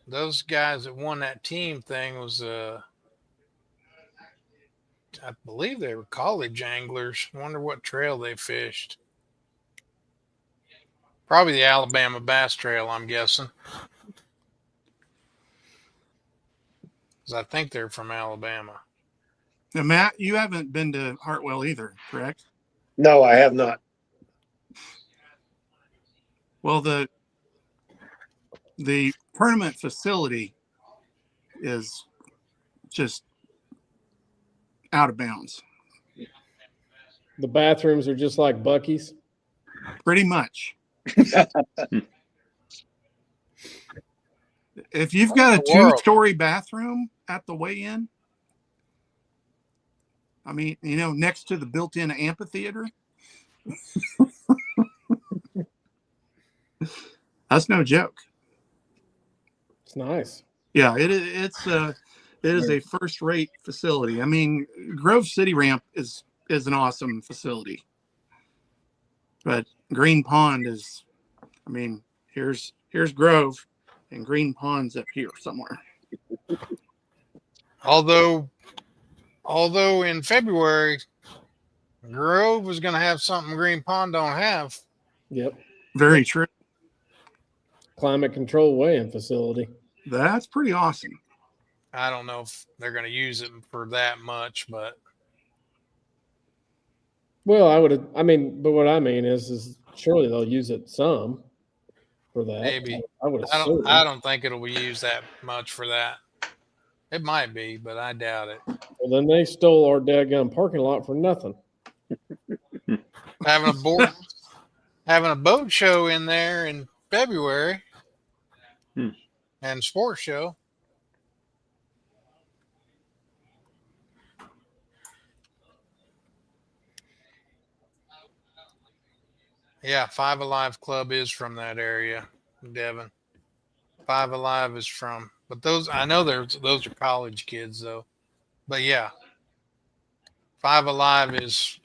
S1: Those guys that won that team thing was I believe they were college anglers. Wonder what trail they fished. Probably the Alabama Bass Trail, I'm guessing. Because I think they're from Alabama.
S2: Now, Matt, you haven't been to Hartwell either, correct?
S5: No, I have not.
S2: Well, the tournament facility is just out of bounds.
S3: The bathrooms are just like Bucky's.
S2: Pretty much. If you've got a
S1: The world.
S2: 2-story bathroom at the weigh-in, I mean, next to the built-in amphitheater, that's no joke.
S3: It's nice.
S2: Yeah, it is a first-rate facility. I mean, Grove City Ramp is an awesome facility, but Green Pond is, I mean, here's Grove, and Green Pond's up here somewhere.
S1: Although in February, Grove was going to have something Green Pond don't have.
S3: Yep.
S2: Very true.
S3: Climate control weighing facility.
S2: That's pretty awesome.
S1: I don't know if they're going to use it for that much, but
S3: Well, but what I mean is surely they'll use it some for that.
S1: maybe.
S3: I would assume.
S1: I don't think it'll be used that much for that. It might be, but I doubt it.
S3: Well, then they stole our daggum parking lot for nothing.
S1: Having a boat show in there in February and sports show. Yeah, Five Alive Club is from that area, Devin. Five Alive is from, but those I know those are college kids though. But yeah, Five Alive is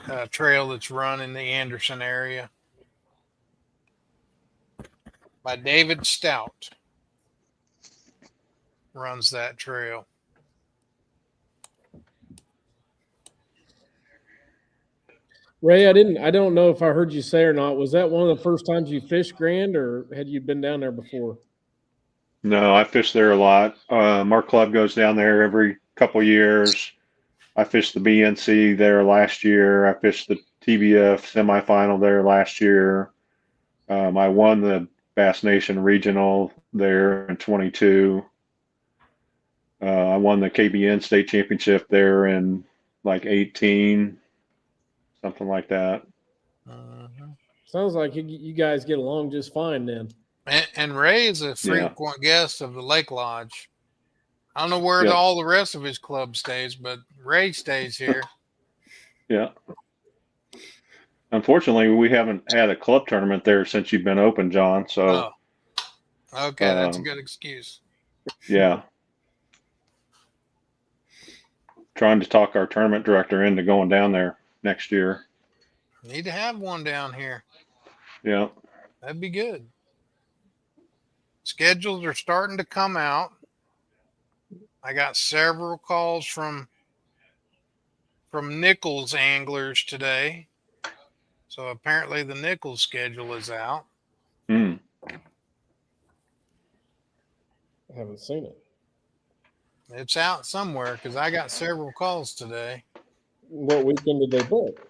S1: a trail that's run in the Anderson area by David Stout. Runs that trail.
S3: Ray, I don't know if I heard you say or not. Was that one of the first times you fished Grand, or had you been down there before?
S6: No, I fish there a lot. Our club goes down there every couple years. I fished the BNC there last year. I fished the TBF semifinal there last year. I won the Bass Nation Regional there in 22. I won the KBN State Championship there in like 18, something like that.
S3: Sounds like you guys get along just fine then.
S1: And Ray is a frequent guest of the Lake Lodge. I don't know where
S6: Yep.
S1: all the rest of his club stays, but Ray stays here.
S6: Yeah. Unfortunately, we haven't had a club tournament there since you've been open, John. So,
S1: okay, that's a good excuse.
S6: Yeah. Trying to talk our tournament director into going down there next year.
S1: Need to have one down here.
S6: Yeah.
S1: That'd be good. Schedules are starting to come out. I got several calls from Nichols anglers today. So apparently the Nichols schedule is out.
S6: Hmm.
S3: I haven't seen it.
S1: It's out somewhere because I got several calls today.
S3: What weekend did they book?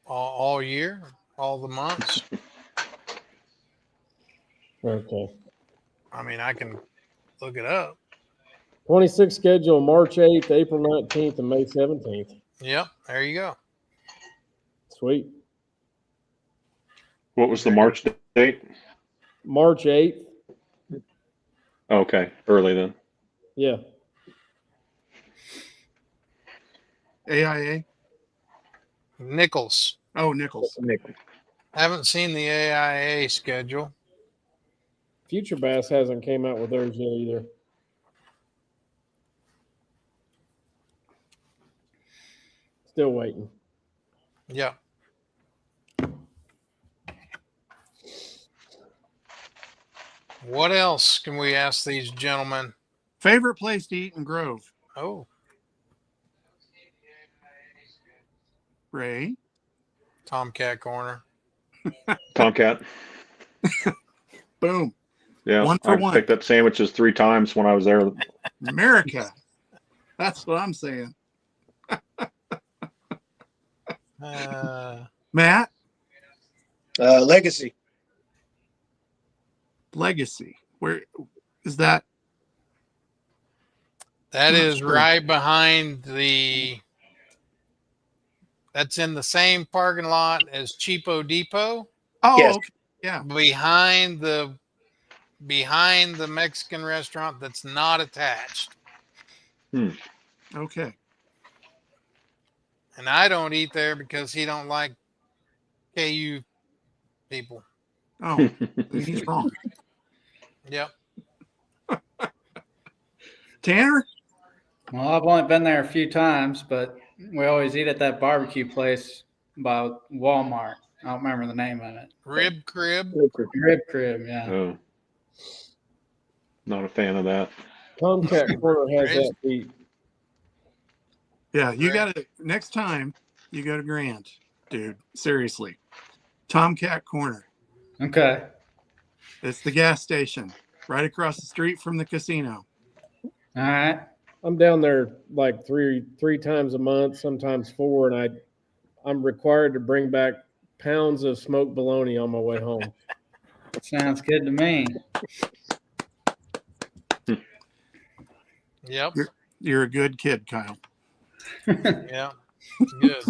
S1: All year, all the months.
S3: Okay.
S1: I mean, I can look it up.
S3: 26 schedule March 8th, April 19th, and May 17th.
S1: Yep, there you go.
S3: Sweet.
S6: What was the March date?
S3: March 8th.
S6: Okay, early then.
S3: Yeah.
S2: AIA.
S1: Nichols.
S2: Oh, Nichols.
S1: Haven't seen the AIA schedule.
S3: Future Bass hasn't came out with theirs yet either. Still waiting.
S1: Yep. What else can we ask these gentlemen?
S2: Favorite place to eat in Grove?
S1: Oh,
S2: Ray.
S1: Tomcat Corner.
S6: Tomcat.
S2: Boom.
S6: Yeah,
S2: One for
S6: I've
S2: one.
S6: picked up sandwiches 3 times when I was there.
S2: America. That's what I'm saying. Matt.
S5: Legacy.
S2: Legacy. Where is that?
S1: That
S2: I'm not
S1: is
S2: sure.
S1: right behind the. That's in the same parking lot as Cheapo Depot.
S2: Oh,
S5: Yes.
S2: okay. Yeah.
S1: Behind the Mexican restaurant that's not attached.
S2: Okay.
S1: And I don't eat there because he don't like KU people.
S2: Oh, he's wrong.
S1: Yep.
S2: Tanner?
S4: Well, I've only been there a few times, but we always eat at that barbecue place by Walmart. I don't remember the name of it.
S1: Rib Crib.
S4: Rib Crib, yeah.
S6: Oh, not a fan of that.
S3: Tomcat Corner has that beat.
S2: Yeah, you
S1: Right.
S2: got to, next time you go to Grand, dude, seriously. Tomcat Corner.
S4: Okay.
S2: It's the gas station right across the street from the casino.
S4: All right.
S3: I'm down there like three times a month, sometimes 4, and I'm required to bring back pounds of smoked bologna on my way home.
S4: Sounds good to me.
S1: Yep.
S2: You're a good kid, Kyle.
S1: Yeah. Good.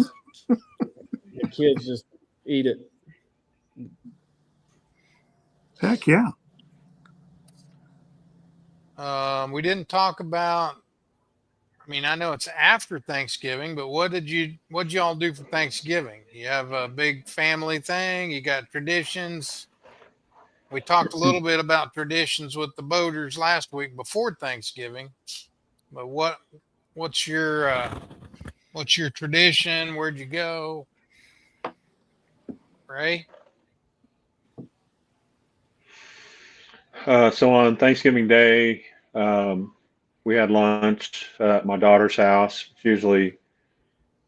S3: The kids just eat it.
S2: Heck yeah.
S1: We didn't talk about. I mean, I know it's after Thanksgiving, but what'd y'all do for Thanksgiving? You have a big family thing. You got traditions. We talked a little bit about traditions with the boaters last week before Thanksgiving, but what's your tradition? Where'd you go, Ray?
S6: So on Thanksgiving Day, we had lunch at my daughter's house. It's usually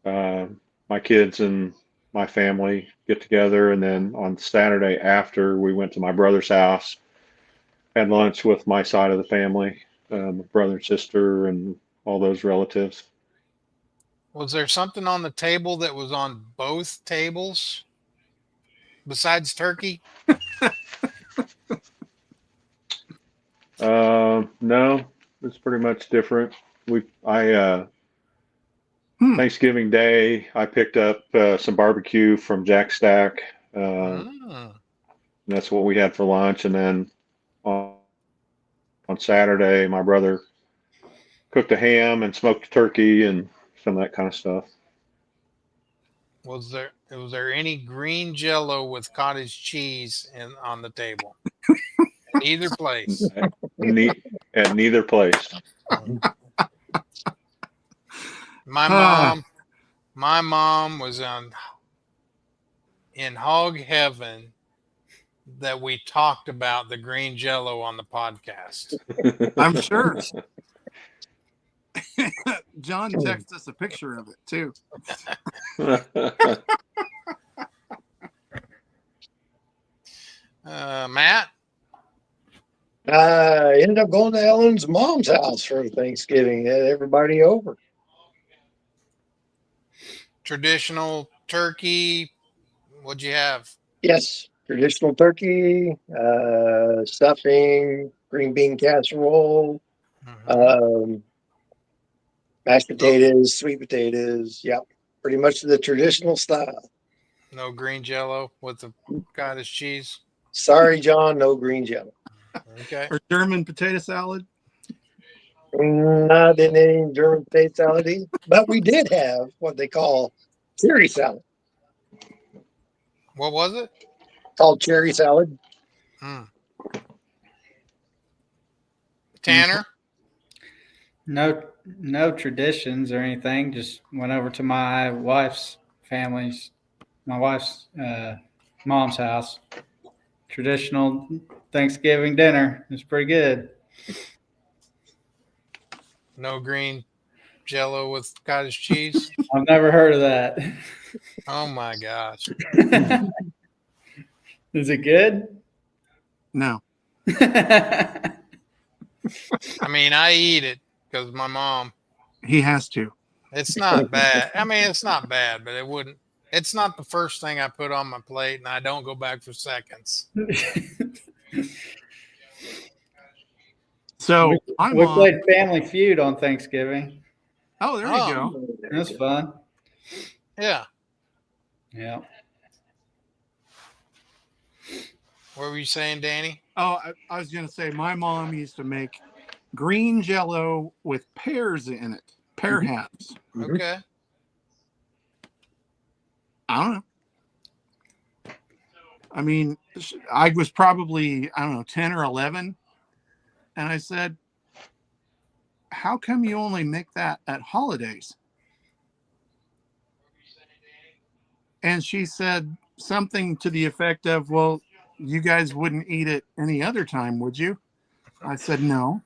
S6: my kids and my family get together, and then on Saturday after, we went to my brother's house, had lunch with my side of the family, my brother and sister, and all those relatives.
S1: Was there something on the table that was on both tables besides turkey?
S6: No, it's pretty much different. Thanksgiving Day, I picked up some barbecue from Jack Stack. That's what we had for lunch. And then on Saturday, my brother cooked a ham and smoked a turkey and some of that kind of stuff.
S1: Was there any green Jello with cottage cheese on the table? At either place.
S6: At neither place.
S1: My mom was in hog heaven that we talked about the green Jello on the podcast.
S2: I'm sure. John texted us a picture of it too.
S1: Matt?
S5: I ended up going to Ellen's mom's house for Thanksgiving. Had everybody over.
S1: Traditional turkey. What'd you have?
S5: Yes, traditional turkey, stuffing, green bean casserole,
S1: Mhm.
S5: mashed potatoes, sweet potatoes. Yep, pretty much the traditional style.
S1: No green jello with the cottage cheese.
S5: Sorry, John, no green jello.
S1: Okay.
S2: Or German potato salad.
S5: Not in any German potato salad, either. But we did have what they call cherry salad.
S1: What was it?
S5: Called cherry salad.
S1: Hmm. Tanner?
S4: No traditions or anything. Just went over to my wife's mom's house. Traditional Thanksgiving dinner. It's pretty good.
S1: No green jello with cottage cheese.
S4: I've never heard of that.
S1: Oh my gosh.
S4: Is it good?
S2: No.
S1: I mean, I eat it because my mom.
S2: He has to.
S1: It's not bad. I mean, it's not bad, but it's not the first thing I put on my plate, and I don't go back for seconds.
S2: So my
S4: We
S2: mom.
S4: played Family Feud on Thanksgiving.
S2: Oh, there you go.
S4: That's fun.
S1: Yeah.
S4: Yeah.
S1: What were you saying, Danny?
S2: Oh, I was going to say my mom used to make green jello with pears in it, pear halves.
S1: Okay.
S2: I don't know. I mean, I was probably, 10 or 11. And I said, how come you only make that at holidays? And she said something to the effect of, well, you guys wouldn't eat it any other time, would you? I said, no.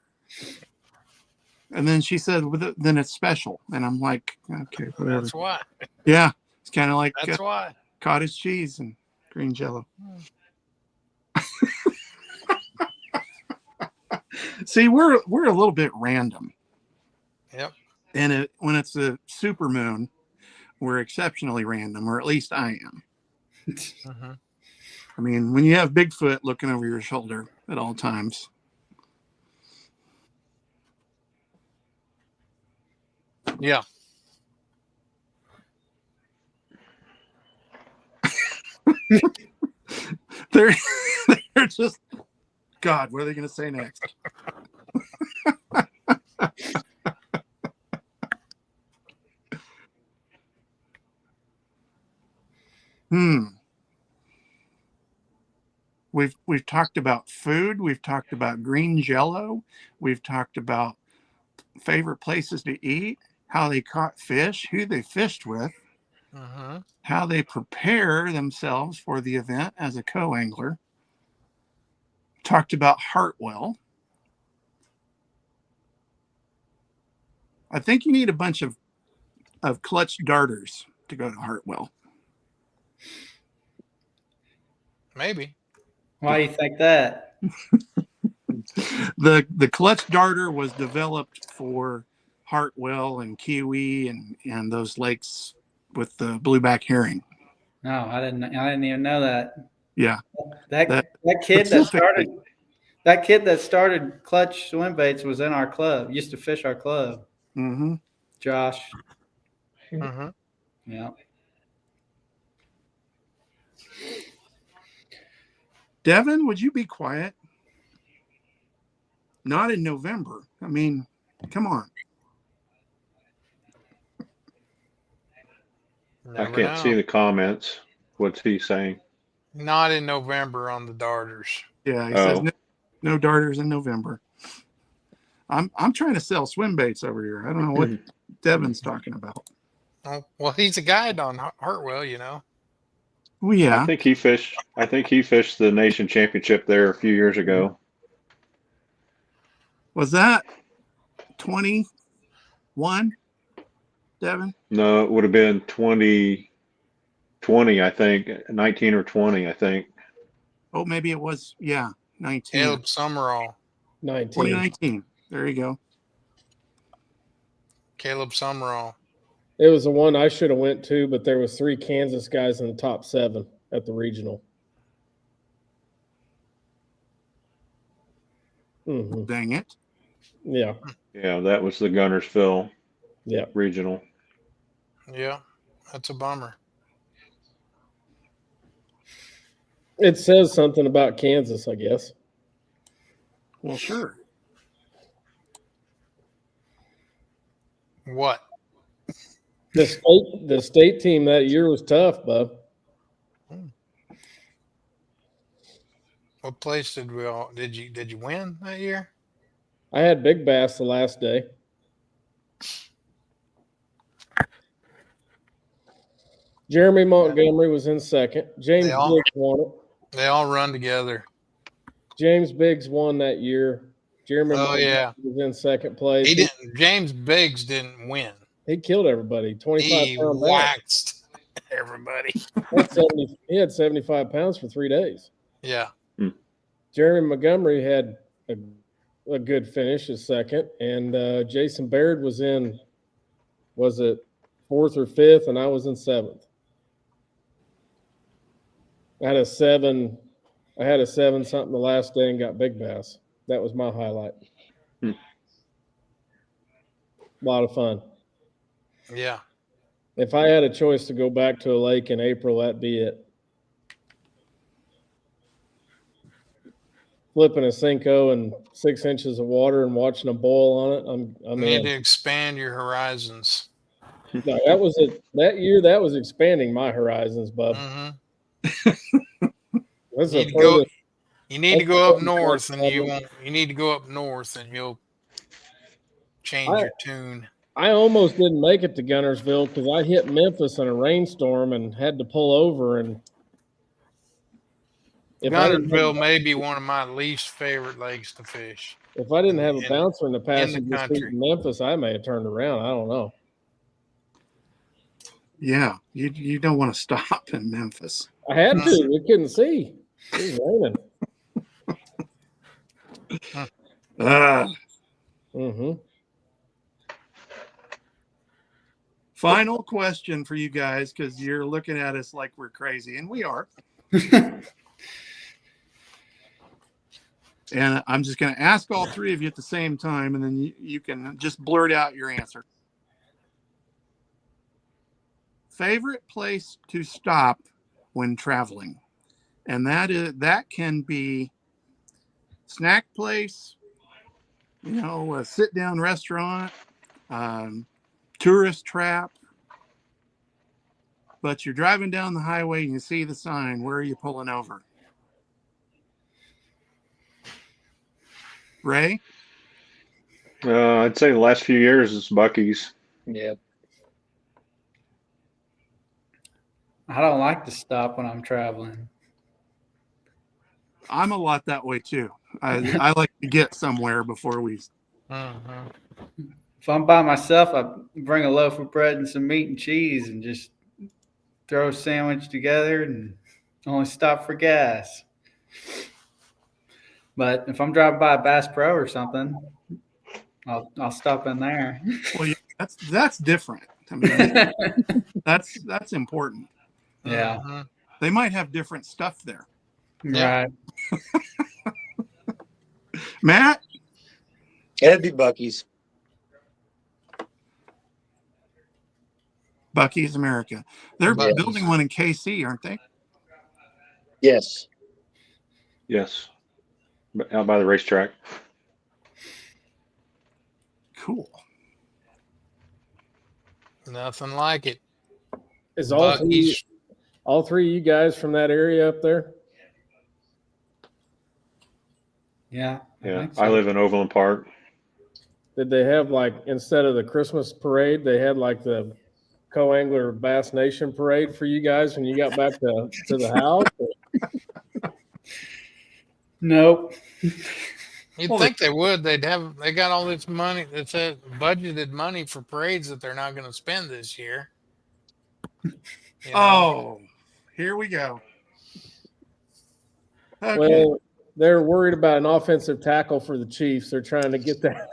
S2: And then she said, well, then it's special. And I'm like, okay, whatever.
S1: That's why.
S2: Yeah. It's kind of like
S1: That's why.
S2: cottage cheese and green jello. See, we're a little bit random.
S1: Yep.
S2: And when it's a super moon, we're exceptionally random, or at least I am.
S1: Mm-hmm.
S2: I mean, when you have Bigfoot looking over your shoulder at all times.
S1: Yeah.
S2: They're just, God, what are they going to say next? We've talked about food. We've talked about green jello. We've talked about favorite places to eat, how they caught fish, who they fished with,
S1: Mm-hmm.
S2: how they prepare themselves for the event as a co-angler. Talked about Hartwell. I think you need a bunch of clutch darters to go to Hartwell.
S1: Maybe.
S4: Why do you think that?
S2: The clutch darter was developed for Hartwell and Kiwi and those lakes with the blueback herring.
S4: No, I didn't even know that.
S2: Yeah.
S4: That kid that started Clutch Swim Baits was in our club. Used to fish our club.
S2: Mm-hmm.
S4: Josh.
S1: Mm-hmm.
S4: Yeah.
S2: Devin, would you be quiet? Not in November. I mean, come on.
S6: I can't see the comments. What's he saying?
S1: Not in November on the darters.
S2: Yeah, he says no darters in November. I'm trying to sell swim baits over here. I don't know what Devin's talking about.
S1: Oh, well, he's a guide on Hartwell, you know.
S2: Well, yeah.
S6: I think he fished the nation championship there a few years ago.
S2: Was that 20? one, Devin?
S6: No, it would have been 2020, I think, 19 or 20, I think.
S2: Oh, maybe it was, 19.
S1: Caleb Summerall.
S3: 19.
S2: 2019. There you go.
S1: Caleb Summerall.
S3: It was the one I should have went to, but there was 3 Kansas guys in the top 7 at the regional. Mm-hmm.
S2: Dang it.
S3: Yeah.
S6: Yeah, that was the Gunnersville regional.
S1: Yeah, that's a bummer.
S3: It says something about Kansas, I guess.
S2: Well, sure.
S1: What?
S3: The state team that year was tough, bub.
S1: What place did we all? Did you win that year?
S3: I had big bass the last day. Jeremy Montgomery was in second. James Biggs won it.
S1: They all run together.
S3: James Biggs won that year. Jeremy Montgomery was in second place.
S1: He didn't. James Biggs didn't win.
S3: He killed everybody. 25
S1: He
S3: pound
S1: waxed everybody.
S3: He had 75 pounds for 3 days.
S1: Yeah.
S3: Jeremy Montgomery had a good finish as second, and Jason Baird was in, was it 4th or 5th, and I was in 7th. I had a 7 something the last day and got big bass. That was my highlight. A lot of fun.
S1: Yeah.
S3: If I had a choice to go back to a lake in April, that'd be it. Flipping a Cinco and 6 inches of water and watching a boil on it, I'm
S1: You need
S3: in.
S1: to expand your horizons.
S3: No, that was it. That year, that was expanding my horizons, bub.
S1: Mm-hmm.
S3: That's
S1: You
S3: the
S1: need to go.
S3: furthest.
S1: You need to go up north, and you won't. You need to go up north, and you'll change your tune.
S3: I almost didn't make it to Gunnersville because I hit Memphis in a rainstorm and had to pull over. And
S1: Gunnersville may be one of my least favorite lakes to fish.
S3: If I didn't have a bouncer in the passenger seat
S1: country.
S3: in Memphis, I may have turned around. I don't know.
S2: Yeah, you don't want to stop in Memphis.
S3: I had to. We couldn't see. It was raining. Mm-hmm.
S2: Final question for you guys, because you're looking at us like we're crazy, and we are. And I'm just going to ask all 3 of you at the same time, and then you can just blurt out your answer. Favorite place to stop when traveling? And that can be snack place, a sit-down restaurant, tourist trap. But you're driving down the highway and you see the sign. Where are you pulling over? Ray?
S6: I'd say the last few years it's Buc-ee's.
S5: Yep.
S4: I don't like to stop when I'm traveling.
S2: I'm a lot that way too. I like to get somewhere before we.
S4: If I'm by myself, I bring a loaf of bread and some meat and cheese and just throw a sandwich together and only stop for gas. But if I'm driving by a Bass Pro or something, I'll stop in there.
S2: Well, yeah, that's different. I mean, that's important.
S4: Yeah.
S2: They might have different stuff there.
S4: Right.
S2: Matt?
S5: It'd be Buc-ee's.
S2: Buc-ee's America. They're
S1: Buc-ee's.
S2: building one in KC, aren't they?
S5: Yes.
S6: Yes. Out by the racetrack.
S2: Cool.
S1: Nothing like it.
S3: Is
S1: Buc-ee's.
S3: all 3 of you guys from that area up there?
S4: Yeah.
S6: Yeah. I live in Overland Park.
S3: Did they have, like, instead of the Christmas parade, they had like the Co Angler Bass Nation parade for you guys when you got back to the house?
S4: Nope.
S1: You'd
S2: Well,
S1: think they would. They got all this money. It's budgeted money for parades that they're not going to spend this year. You know?
S2: Oh, here we go. Okay.
S3: Well, they're worried about an offensive tackle for the Chiefs. They're trying to get that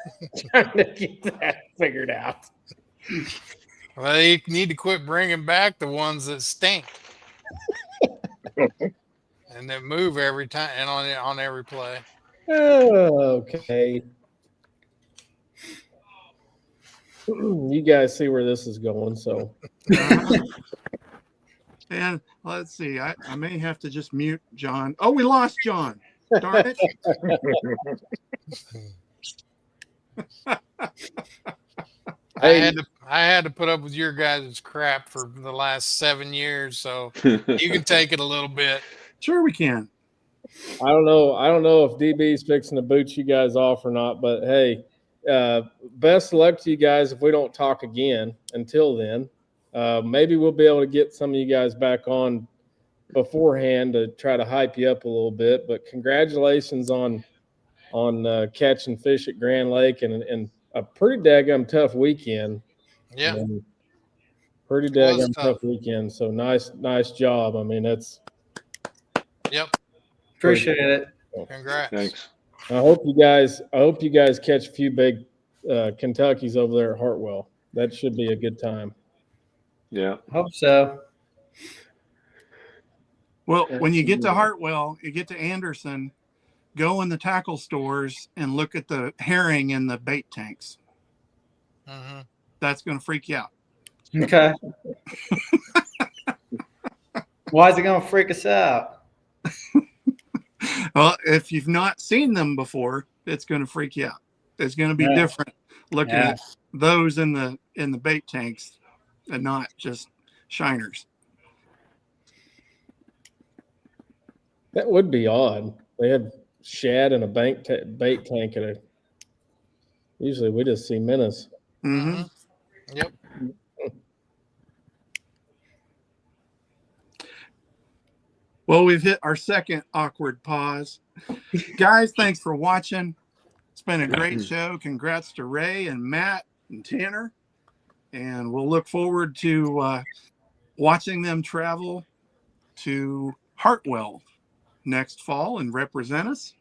S3: figured out.
S1: Well, they need to quit bringing back the ones that stink and that move every time and on every play.
S3: Okay. You guys see where this is going, so.
S2: And let's see. I may have to just mute John. Oh, we lost John. Darn it.
S1: I had to put up with your guys' crap for the last 7 years, so you can take it a little bit.
S2: Sure we can.
S3: I don't know if DB's fixing to boot you guys off or not, but hey, best of luck to you guys if we don't talk again until then. Maybe we'll be able to get some of you guys back on beforehand to try to hype you up a little bit. But congratulations on catching fish at Grand Lake and a pretty daggum tough weekend.
S1: Yeah.
S3: Pretty daggum tough weekend. So nice job. I mean, that's.
S1: Yep.
S4: Appreciate it.
S1: Congrats.
S6: Thanks.
S3: I hope you guys catch a few big Kentuckies over there at Hartwell. That should be a good time.
S6: Yeah.
S4: Hope so.
S2: Well, when you get to Hartwell, you get to Anderson, go in the tackle stores and look at the herring in the bait tanks.
S1: Mm-hmm.
S2: That's going to freak you out.
S4: Okay. Why is it going to freak us out?
S2: Well, if you've not seen them before, it's going to freak you out. It's going to be different looking at those in the bait tanks and not just shiners.
S3: That would be odd. They have shad in a bait tank at a. Usually, we just see minnows.
S2: Mm-hmm.
S1: Yep.
S2: Well, we've hit our second awkward pause. Guys, thanks for watching. It's been a great show. Congrats to Ray and Matt and Tanner. And we'll look forward to watching them travel to Hartwell next fall and represent us.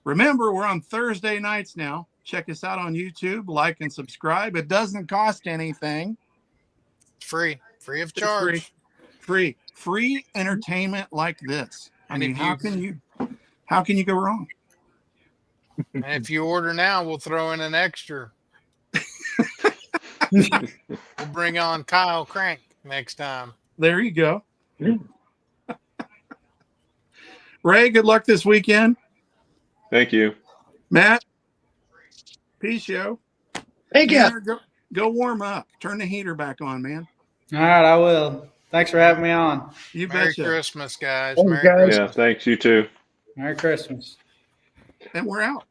S2: Remember, we're on Thursday nights now. Check us out on YouTube, like and subscribe. It doesn't cost anything.
S1: Free of charge.
S2: Free entertainment like this. I
S1: And
S2: mean,
S1: if
S2: how can you go wrong?
S1: And if you order now, we'll throw in an extra. We'll bring on Kyle Crank next time.
S2: There you go. Ray, good luck this weekend.
S6: Thank you.
S2: Matt, peace, yo.
S5: Thank you.
S2: Tanner, go warm up. Turn the heater back on, man.
S4: All right, I will. Thanks for having me on.
S2: You
S1: Merry
S2: betcha.
S1: Christmas, guys.
S5: Thanks,
S1: Merry
S5: guys.
S1: Christmas.
S6: Yeah. Thanks. You too.
S4: Merry Christmas.
S2: And we're out.